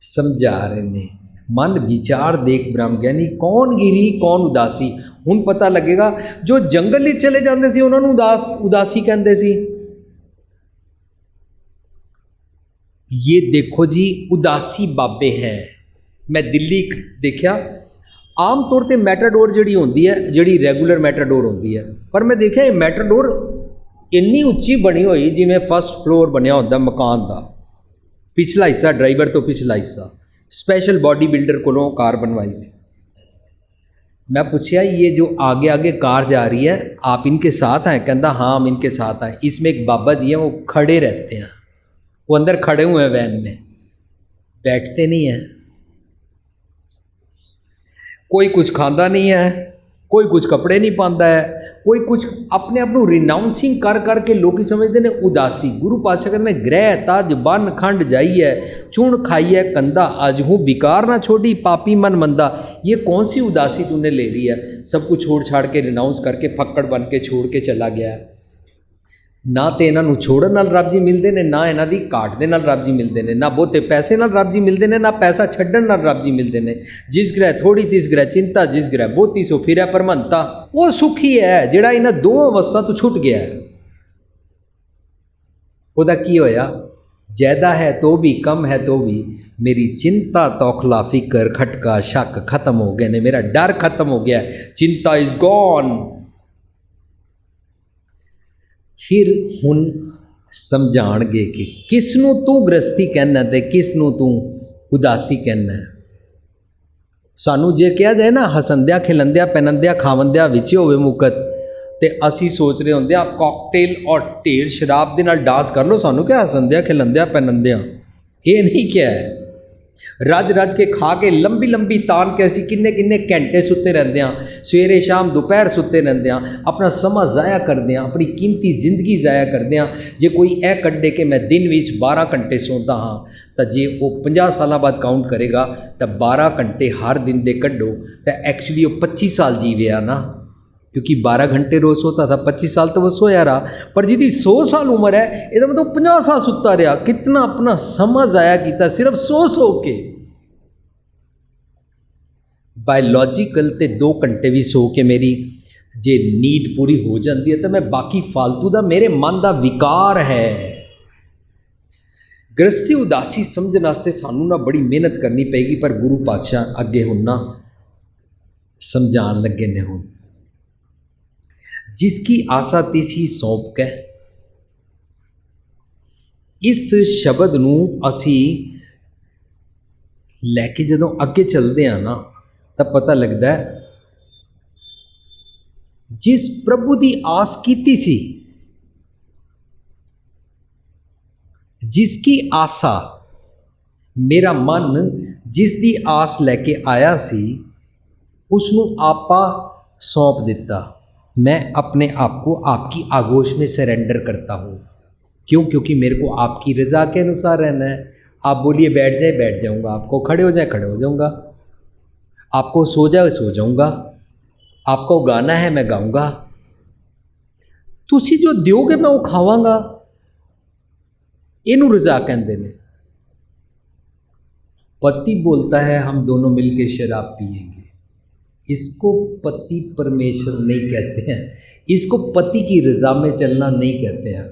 समझा रहे ने, मन विचार देख ब्रह्म ज्ञानी, कौन गिरी कौन उदासी। हुण पता लगेगा जो जंगल ही चले जाते सी उन्होंने उदासी कहते सी। ये देखो जी उदासी बाबे हैं। मैं दिल्ली देखा, आम तौर पर मैटाडोर जी होंगी है, जी रेगूलर मैटाडोर होंगी है, पर मैं देखा ये मैटाडोर इन्नी उच्ची बनी हुई जिमें फर्स्ट फ्लोर बनया होता मकान का, पिछला हिस्सा ड्राइवर तो पिछला हिस्सा स्पेशल बॉडी बिल्डर को कार बनवाई सी। मैं पूछा ये जो आगे आगे कार जा रही है आप इनके साथ हैं? कहता हाँ हम इनके साथ हैं। इसमें एक बाबा जी हैं, वो खड़े रहते हैं, वो अंदर खड़े हुए हैं वैन में, बैठते नहीं हैं। कोई कुछ खाता नहीं है, कोई कुछ कपड़े नहीं पाता है, कोई कुछ अपने आप को रिनाउंसिंग कर करके लोग समझते हैं उदासी। गुरु पातशाह कहते हैं ग्रह तज बन खंड जाइए, चूण खाइए कंधा, अजहू बिकार ना छोड़ी पापी मन मंदा। ये कौन सी उदासी तूने ले ली है? सब कुछ छोड़ छाड़ के रिनाउंस करके फक्कड़ बन के छोड़ के चला गया। ना तो इन्हों छोड़न नाल रब जी मिलते हैं, ना इन्हों की घाट के नाल रब जी मिलते हैं, ना बहुते पैसे नाल रब जी मिलते हैं, ना पैसा छड्डन नाल रब जी मिलते हैं। जिस ग्रह थोड़ी तिस ग्रह चिंता, जिस ग्रह बहुती सो फिर परमंता। वो सुखी है जिहड़ा इन्हां दो अवस्था तो छुट गया है। उहदा की होया? ज़्यादा है तो भी कम है तो भी मेरी चिंता तौखला फिक्र खटका शक खत्म हो गए ने, मेरा डर खत्म हो गया, चिंता इज़ गॉन। फिर हुण समझाणगे कि किसनों तू गृहस्थी कहना ते किसनों तू उदासी कहना है। सानू जे कहा जाए ना हसंदिया खिलंदिया पैनंदिया खावंदिया विच होवे मुकत, ते असी सोच रहे होंगे आप कॉकटेल और ढेर शराब के नाल डांस कर लो, सानू क्या हसंदिया खिलंदिया पैनंदिया, ये नहीं क्या है। रज रज के खा के लंबी लंबी तान के असी किन्ने किन्ने घंटे सुते रहते हैं, सवेरे शाम दोपहर सुते रहते हैं, अपना समा ज़ाया करते हैं, अपनी कीमती जिंदगी ज़ाया करते हैं। जे कोई ए कड्डे के मैं दिन विच 12 घंटे सोता हाँ, तो जे वो 50 साल बाद काउंट करेगा तो 12 घंटे हर दिन दे कड्डो तो एक्चुअली वो 25 साल जीविया ना, क्योंकि 12 घंटे रोज़ सोता था, 25 साल तो वो सोया रहा। पर जिदी 100 साल उम्र है ये मतलब 50 साल सुता रहा, कितना अपना समा ज़ाया किया सिर्फ सो के। बायोलॉजिकल ते 2 घंटे भी सो के मेरी जे नीड पूरी हो जाती है तो मैं बाकी फालतू का मेरे मन का विकार है। गृहस्थी उदासी समझने वास्ते सानू ना बड़ी मेहनत करनी पेगी, पर गुरु पातशाह अगे हुण ना समझान लगे ने। हुण जिसकी आशा तिसी सौंप के, इस शब्द नूं असी लैके जदों अगे चलते हैं ना तो पता लगता है जिस प्रभु की आस कीती सी, जिसकी आशा मेरा मन जिसकी आस लैके आया सी उसनूं आपा सौंप दिता। मैं अपने आप को आपकी आगोश में सरेंडर करता हूँ। क्यों? क्योंकि मेरे को आपकी रज़ा के अनुसार रहना है। आप बोलिए बैठ जाए बैठ जाऊँगा, आपको खड़े हो जाए खड़े हो जाऊँगा, आपको सो जाए सो जाऊँगा, आपको गाना है मैं गाऊँगा, तुसी जो दोगे मैं वो खावांगा। इनू रज़ा कहते हैं। पति बोलता है हम दोनों मिलके शराब पिएंगे, इसको पति परमेश्वर नहीं कहते हैं, इसको पति की रज़ा में चलना नहीं कहते हैं।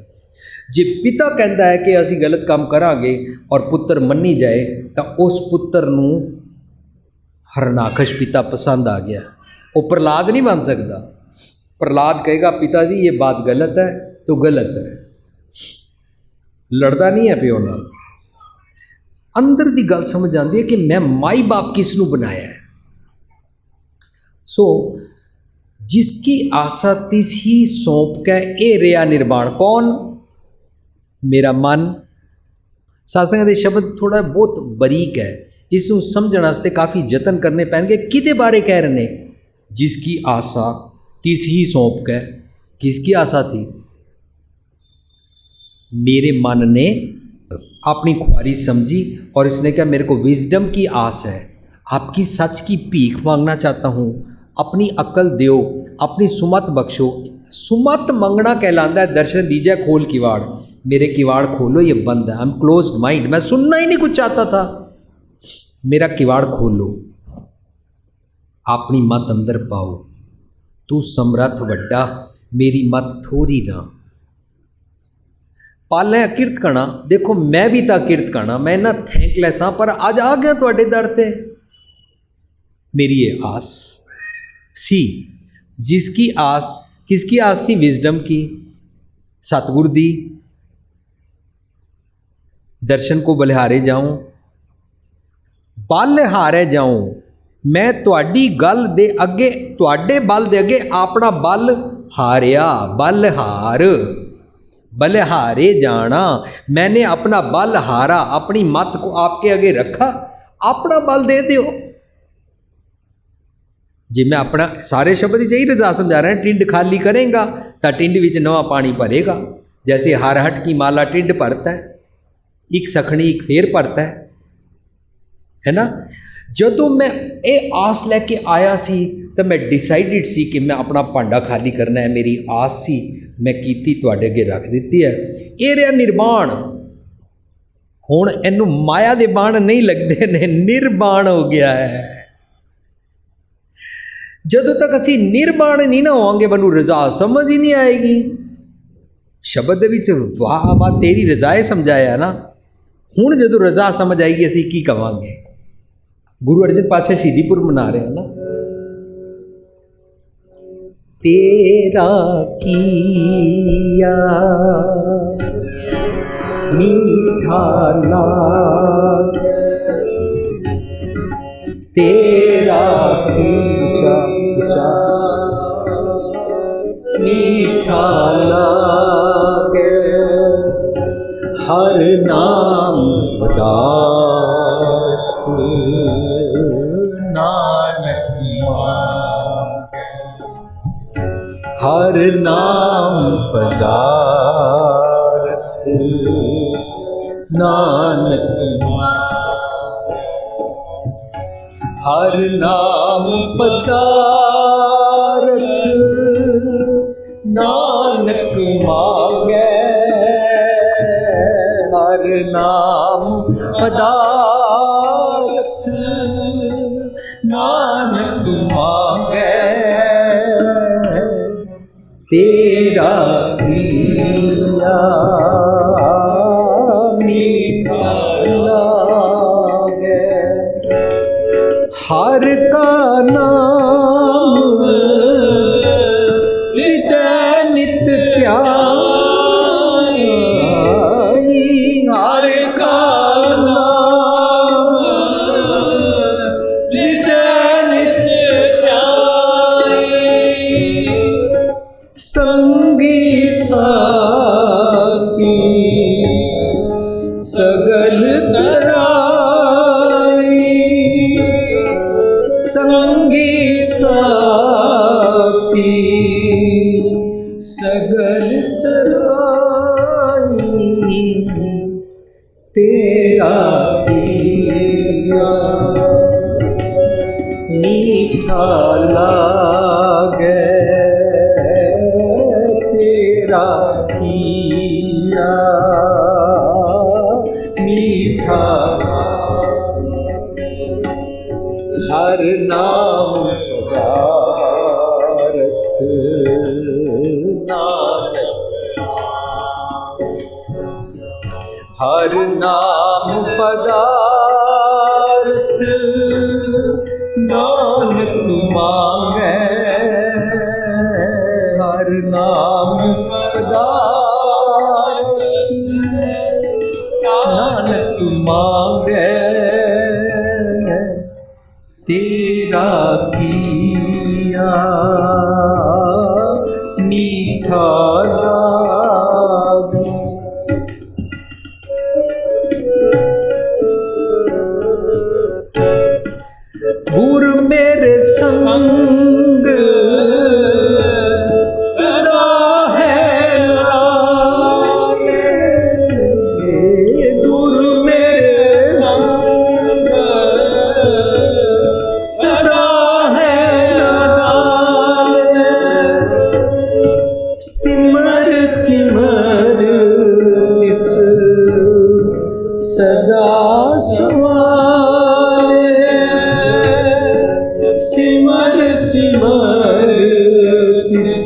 जे पिता कहता है कि असी गलत काम करांगे और पुत्र मन्नी जाए तो उस पुत्र नूं हरनाकश पिता पसंद आ गया, वो प्रहलाद नहीं बन सकता। प्रहलाद कहेगा पिताजी ये बात गलत है तो गलत है, लड़दा नहीं है प्यो नाल। अंदर की गल समझ आती है कि मैं माई बाप किसनू बनाया है। सो जिसकी आशा तिस ही सौंप के ए रिया निर्माण। कौन? मेरा मन। सत्संग के शब्द थोड़ा बहुत बरीक है, इसनू समझने वास्ते काफ़ी जतन करने पैणगे। किदे बारे कह रहे हैं? जिसकी आशा तिस ही सौंप के। किसकी आशा थी? मेरे मन ने अपनी ख्वारी समझी और इसने कहा मेरे को विजडम की आस है, आपकी सच की भीख मांगना चाहता हूँ, अपनी अकल दो, अपनी सुमत बख्शो। सुमत मंगना कहलाता है दर्शन दीजिए खोल किवाड़। मेरे किवाड़ खोलो, ये बंद है, आई एम क्लोज्ड माइंड, मैं सुनना ही नहीं कुछ चाहता था, मेरा किवाड़ खोलो, अपनी मत अंदर पाओ। तू समर्थ वड्डा, मेरी मत थोड़ी ना। पाले किरत करना, देखो मैं भी था किरत करना, मैं ना थैंकलैस हाँ, पर आज आ गया तुहाडे दर ते। मेरी ये आस सी, जिसकी आस, किसकी आस थी? विजडम की, सतगुर दी, दर्शन को बलिहारे जाऊं, बलिहारे जाऊं। मैं तुहाडी गल दे अगे, तुहाडे बल दे अगे अपना बल हारिया। बलहार, बलिहारे जाना, मैंने अपना बल हारा, अपनी मत को आपके आगे रखा, अपना बल दे दो। जी मैं अपना सारे शब्द यही रजा समझा रहे हैं। टिंड खाली करेगा तो टिंड विच नवा पानी भरेगा। जैसे हरहट की माला टिंड भरता है, एक सखनी एक फेर भरता है ना। जदों मैं ये आस लैके आया सी तो मैं डिसाइडेड सी कि मैं अपना भांडा खाली करना है। मेरी आस सी, मैं कीती तुहाडे अगे रख दी है। ये रहा निर्माण। हुण इनू माया दे बाण नहीं लगते ने, निर्बाण हो गया है। जदों तक असी निर्बाण नहीं ना होवांगे मैनू रजा समझ ही नहीं आएगी। शब्द विच वाह वाह तेरी रजाए समझाया ना। हुण जदों रजा समझ आएगी असी की कवांगे। गुरु अर्जन पातशाह शहीदीपुर मना रहे हैं ना। तेरा किया मीठा लाग, तेरा हर नाम पदार्थ नानक मांगे, हर नाम पदार्थ नानक मांगे, हर नाम पदार्थ नानक मांगे, हर नाम पदार्थ नानक मांगे, तेरा दिया मीठा लागे, हर का नाम हृदय नित ध्याई, हर का नाम हृदय नित ध्याई, संगी साथी सगल तराई, संगी साथी सगल तराई, तेरा दिया मीठा लागे, तेरा किया मीठा, हर नाम पदार्थ नानक, हर नाम पदार्थ नानक मांगे, हर नाम पदार्थ नानक मांगे, तेरा किया मीठा लागे। गुर मेरे संग सदा है लागे, गुरु मेरे संग सदा है लागे, सिमर सिमर इस सदा सवाले, सिमर सिमर इस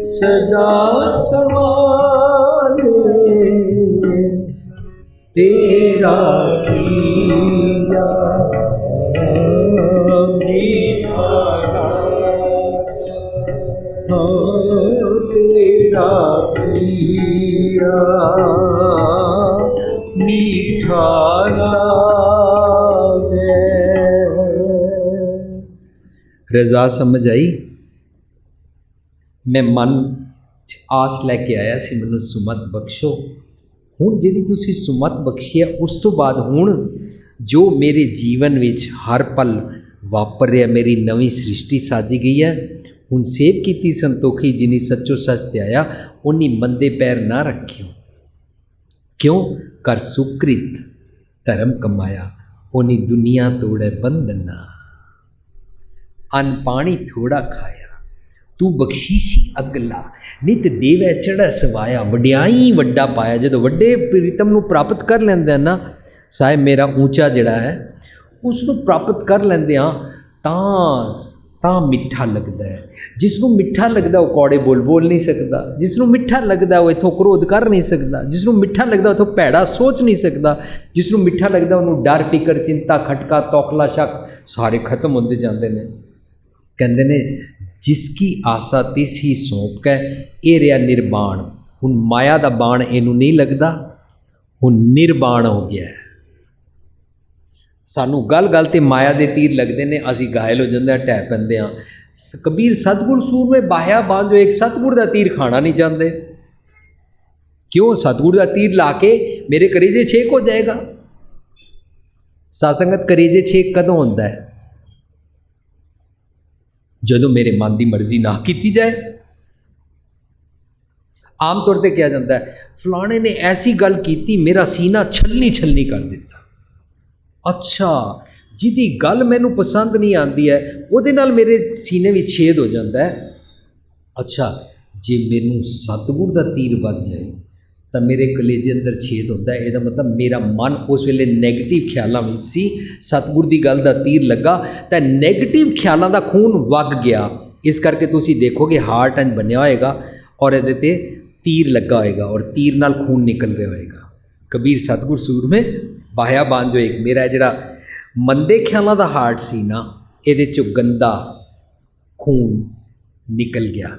सदा सवाले, तेरा किया मीठा तेरा किया मीठा लागे। रजा समझ आई? मैं मन च आस लैके आया सी, मैनूं सुमत बख्शो। हुण जिहड़ी तुसीं सुमत बख्शी है, उस तो बाद हुण जो मेरे जीवन विच हर पल वापर रहा, मेरी नवी सृष्टि साजी गई है। हुण सेव कीती संतोखी जिनी सच्चो सच त्याया, उन्नी मंदे पैर ना रखियो। क्यों? कर सुकृत धर्म कमाया, उन्नी दुनिया तोड़े बंधना। अन्न पानी थोड़ा खाया, तू बख्शीशी अगला, नित देवै चढ़ै सवाया। वड्याई वड्डा पाया। जो वड्डे प्रीतम नूं प्राप्त कर लेंदे ना, साहिब मेरा ऊंचा जिहड़ा है उसनूं प्राप्त कर लेंदे हाँ, तां मिठा लगता है। जिसनों मिठा लगता वो कौड़े बोल नहीं सकता, जिसनों मिठा लगता वो इथों क्रोध कर नहीं सकता, जिसनों मिठा लगता इथों भैड़ा सोच नहीं सकता, जिसनों मिठा लगता उन्होंने डर फिकर चिंता खटका तौखला शक सारे खत्म होते जाते हैं। कहते ने जिसकी आसा तिस ही सौंप के ये रहा निर्बाण। हुण माया का बाण इनू नहीं लगता, हुण निर्बाण हो गया है। सानू गल गल ते माया के तीर लगते हैं, असी घायल हो जाते हैं, ढह पैंदे हाँ। कबीर सतगुर सूरमे बाह्या बांझो, एक सतगुर का तीर खाना नहीं चाहते। क्यों? सतगुरु का तीर ला के मेरे कलेजे छेक हो जाएगा। सत्संगत कलेजे छेक कदों होता है? जदों मेरे मन की मर्जी ना की जाए। आम तौर पर क्या जाता है, फलाने ने ऐसी गल की, मेरा सीना छलनी छलनी कर दिता। अच्छा, जिहदी गल मैनू पसंद नहीं आती है उहदे नाल मेरे सीने में छेद हो जाता है। अच्छा, जे मैनू सतगुर का तीर बज जाए तो मेरे कलेजे अंदर छेद होता है। यदा मतलब मेरा मन उस वेले नैगेटिव ख्यालों में सी, सतगुर की गल का तीर लगा तो नैगेटिव ख्यालों का खून वग गया। इस करके तुसी देखोगे हार्ट इंज बनया होएगा और ये ते तीर लगा होएगा और तीर नाल खून निकल रहा होएगा। कबीर सतगुर सूर में बाह्या बान जो एक मेरा जिहड़ा मंदे ख्यालों का हार्ट सी ना, ये चो गंदा खून निकल गया।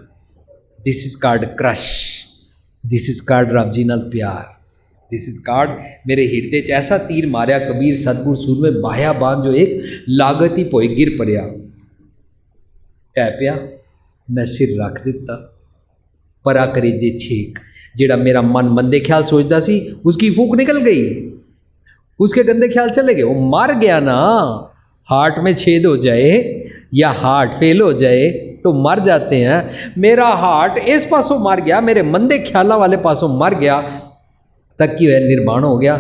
This is called crush, this is called रब जी नाल प्यार, दिस इज कॉल्ड मेरे हिरदे च ऐसा तीर मारिया कबीर सतगुर सूर में बाह्या बान जो एक लागत ही पोए गिर पड़िया, टै पिया। मैं सिर रख दिता, परा करेजे छेक। जिहड़ा मेरा मन मंदे ख्याल सोचता सी उसकी फूक निकल गई, उसके गंदे ख्याल चले गए, वो मर गया ना। हार्ट में छेद हो जाए या हार्ट फेल हो जाए तो मर जाते हैं। मेरा हार्ट इस पासों मर गया, मेरे मंदे ख्यालों वाले पासों मर गया, तक की वह निर्माण हो गया।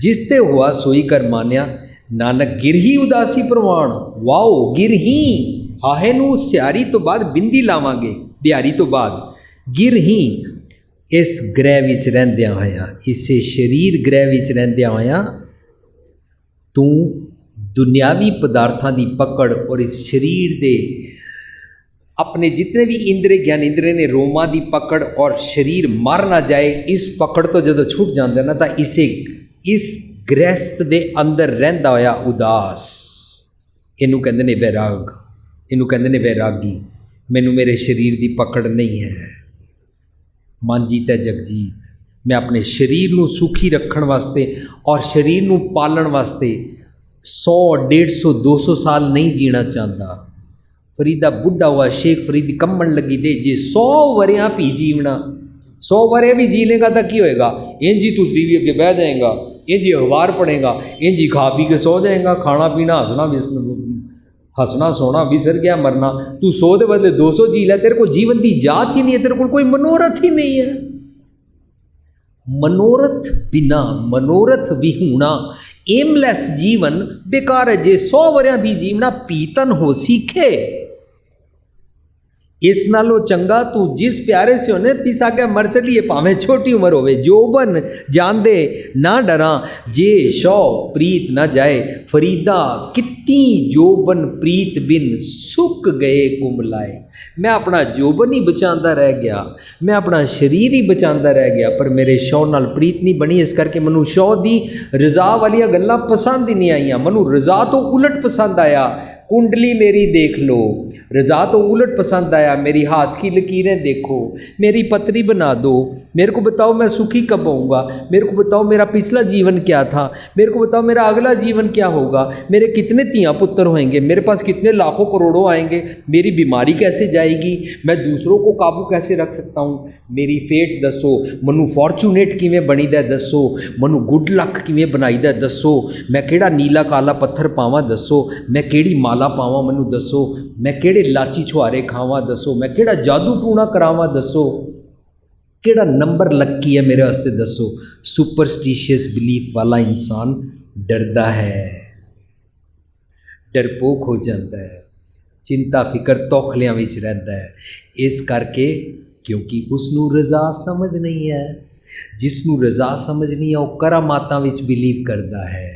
जिसते हुआ सोई कर मान्या, नानक गिरही उदासी प्रवाण। वाओ, गिरही हाहे नू स्यारी तो बाद बिंदी लावांगे, दिहाड़ी तो बाद गिरही। इस ग्रह विच रहिंदियां होया, इसे शरीर ग्रह विच रहिंदियां होया तू दुनियावी पदार्थों की पकड़ और इस शरीर दे अपने जितने भी इंद्रिय ज्ञान इंद्रिय ने रोमां की पकड़ और शरीर मर ना जाए, इस पकड़ तो जदों छुट जाता ना तो इसे इस गृहस्थ दे अंदर रहिंदा होया उदास। इनू कहंदे ने वैराग, इनू कहंदे ने वैरागी। मैनू मेरे शरीर की पकड़ नहीं है। मन जीत है जगजीत। मैं अपने शरीर को सुखी रखने वास्ते और शरीर को पालन वास्ते 100, 150, 200 साल नहीं जीना चाहता। फरीदा बुढ़ा हुआ शेख फरीद कम्मन लगी दे जे 100 वरियां भी जीवना, 100 वरियां भी जी लेगा तो की होएगा? इंज ही तू टीवी अगे बह जाएगा, इंज ही अखबार पढ़ेगा, इंज ही खा पी के सो जाएगा, खाना पीना हंसना सोना विसर गया, मरना। तू 100 के बदले 200 जी लै, तेरे को जीवन की जांच ही नहीं है, तेरे को कोई मनोरथ ही नहीं है। मनोरथ बिना, मनोरथ विहूणा एमलैस जीवन बेकार है। जे 100 वरियां भी जीवना पीतन हो सीखे। इस नालों चंगा तू जिस प्यारे से होने तिस आगे मर चलिए, भावें छोटी उम्र होवे। जोबन जान दे ना डरा, जे शौ प्रीत ना जाए। फरीदा कितनी जोबन प्रीत बिन सुक गए कुमलाए। मैं अपना जोबन ही बचाता रह गया, मैं अपना शरीर ही बचाता रह गया, पर मेरे शौ नाल प्रीत नहीं बनी। इस करके मनु शौ दी रजा वाली गल्लां पसंद ही नहीं आईयां। मनु रजा तो उलट पसंद आया। कुंडली मेरी देख लो, रजा तो उलट पसंद आया। मेरी हाथ की लकीरें देखो, मेरी पतरी बना दो। मेरे को बताओ मैं सुखी कब होऊंगा, मेरे को बताओ मेरा पिछला जीवन क्या था, मेरे को बताओ मेरा अगला जीवन क्या होगा, मेरे कितने तियाँ पुत्र होंगे, मेरे पास कितने लाखों करोड़ों आएंगे, मेरी बीमारी कैसे जाएगी, मैं दूसरों को काबू कैसे रख सकता हूँ। मेरी फेट दसो, मनु फॉर्चूनेट किवें बनी दा दसो, मनु गुड लक किवें बनाई दा दसो, मैं केड़ा नीला काला पत्थर पावां दसो, मैं केड़ी माला पावां मनु दसो, मैं केड़े लाची छुहारे खावां दसो, मैं केड़ा जादू टूना करावां दसो, केड़ा नंबर लक्की है मेरे वास्ते दसो। सुपरस्टिशियस बिलीफ वाला इंसान डरदा है, डरपोक हो जाता है, चिंता फिकर तौखलियां विच रहिंदा है। इस करके क्योंकि उसनू रजा समझ नहीं है। जिसनू रजा समझ नहीं है वह करामातां विच बिलीव करता है।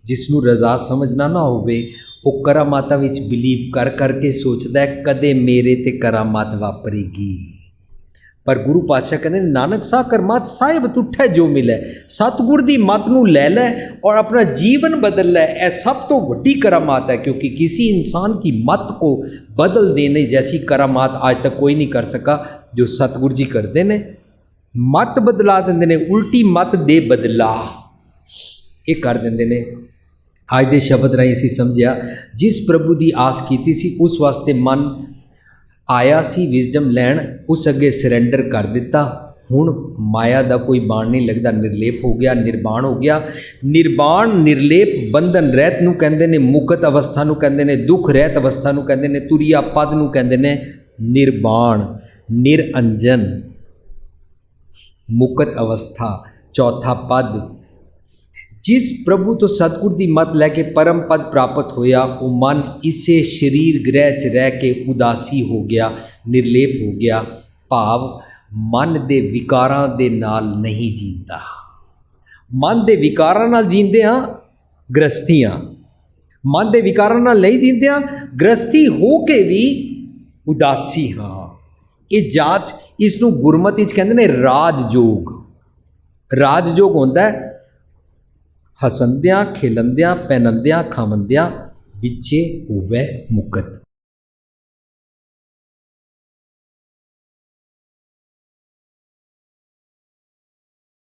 जिसनू रजा समझना ना होवे वो करामाता विच बिलीव कर करके सोचता है कदे मेरे ते करामात वापरेगी। पर गुरु पातशाह कहते नानक सा करमात साहिब तुठै जो मिले। सतगुर दी मत नू लै लै और अपना जीवन बदल लै। यह सब तो वड्डी करामात है, क्योंकि किसी इंसान की मत को बदल देने जैसी करामात आज तक कोई नहीं कर सका जो सतगुर जी करते ने। मत बदला देंदे ने, उल्टी मत दे बदला ये कर देंदे ने। आज दे शब्द राही असीं समझिया जिस प्रभु की आस कीती सी उस वास्ते मन ਆਇਆ ਸੀ ਵਿਜ਼ਡਮ ਲੈਣ, ਉਸ ਅੱਗੇ ਸਰੈਂਡਰ ਕਰ ਦਿੱਤਾ। ਹੁਣ ਮਾਇਆ ਦਾ ਕੋਈ ਬਾਣ ਨਹੀਂ ਲੱਗਦਾ, ਨਿਰਲੇਪ ਹੋ ਗਿਆ, ਨਿਰਵਾਣ ਹੋ ਗਿਆ। ਨਿਰਵਾਣ ਨਿਰਲੇਪ ਬੰਧਨ ਰਹਿਤ ਨੂੰ ਕਹਿੰਦੇ ਨੇ, ਮੁਕਤ ਅਵਸਥਾ ਨੂੰ ਕਹਿੰਦੇ ਨੇ, ਦੁੱਖ ਰਹਿਤ ਅਵਸਥਾ ਨੂੰ ਕਹਿੰਦੇ ਨੇ, ਤੁਰੀਆ ਪਦ ਨੂੰ ਕਹਿੰਦੇ ਨੇ ਨਿਰਵਾਣ। ਨਿਰਅੰਜਨ ਮੁਕਤ ਅਵਸਥਾ, ਚੌਥਾ ਪਦ। ਜਿਸ ਪ੍ਰਭੂ ਤੋਂ ਸਤਿਗੁਰ ਦੀ ਮੱਤ ਲੈ ਕੇ ਪਰਮ ਪਦ ਪ੍ਰਾਪਤ ਹੋਇਆ, ਉਹ ਮਨ ਇਸੇ ਸਰੀਰ ਗ੍ਰਹਿ 'ਚ ਰਹਿ ਕੇ ਉਦਾਸੀ ਹੋ ਗਿਆ, ਨਿਰਲੇਪ ਹੋ ਗਿਆ। ਭਾਵ ਮਨ ਦੇ ਵਿਕਾਰਾਂ ਦੇ ਨਾਲ ਨਹੀਂ ਜੀਂਦਾ। ਮਨ ਦੇ ਵਿਕਾਰਾਂ ਨਾਲ ਜੀਂਦੇ ਹਾਂ ਗ੍ਰਸਤੀਆਂ, ਮਨ ਦੇ ਵਿਕਾਰਾਂ ਨਾਲ ਨਹੀਂ ਜੀਂਦੇ ਹਾਂ ਗ੍ਰਸਤੀ ਹੋ ਕੇ ਵੀ ਉਦਾਸੀ ਹਾਂ। ਇਹ ਜਾਚ, ਇਸ ਨੂੰ ਗੁਰਮਤਿ 'ਚ ਕਹਿੰਦੇ ਨੇ ਰਾਜਯੋਗ। ਰਾਜਯੋਗ ਹੁੰਦਾ ਹਸੰਦਿਆਂ, ਖਿਲੰਦਿਆਂ, ਪਹਿਨੰਦਿਆਂ, ਖਾਵੰਦਿਆਂ, ਵਿੱਚੇ ਹੋਵੇ ਮੁਕਤ।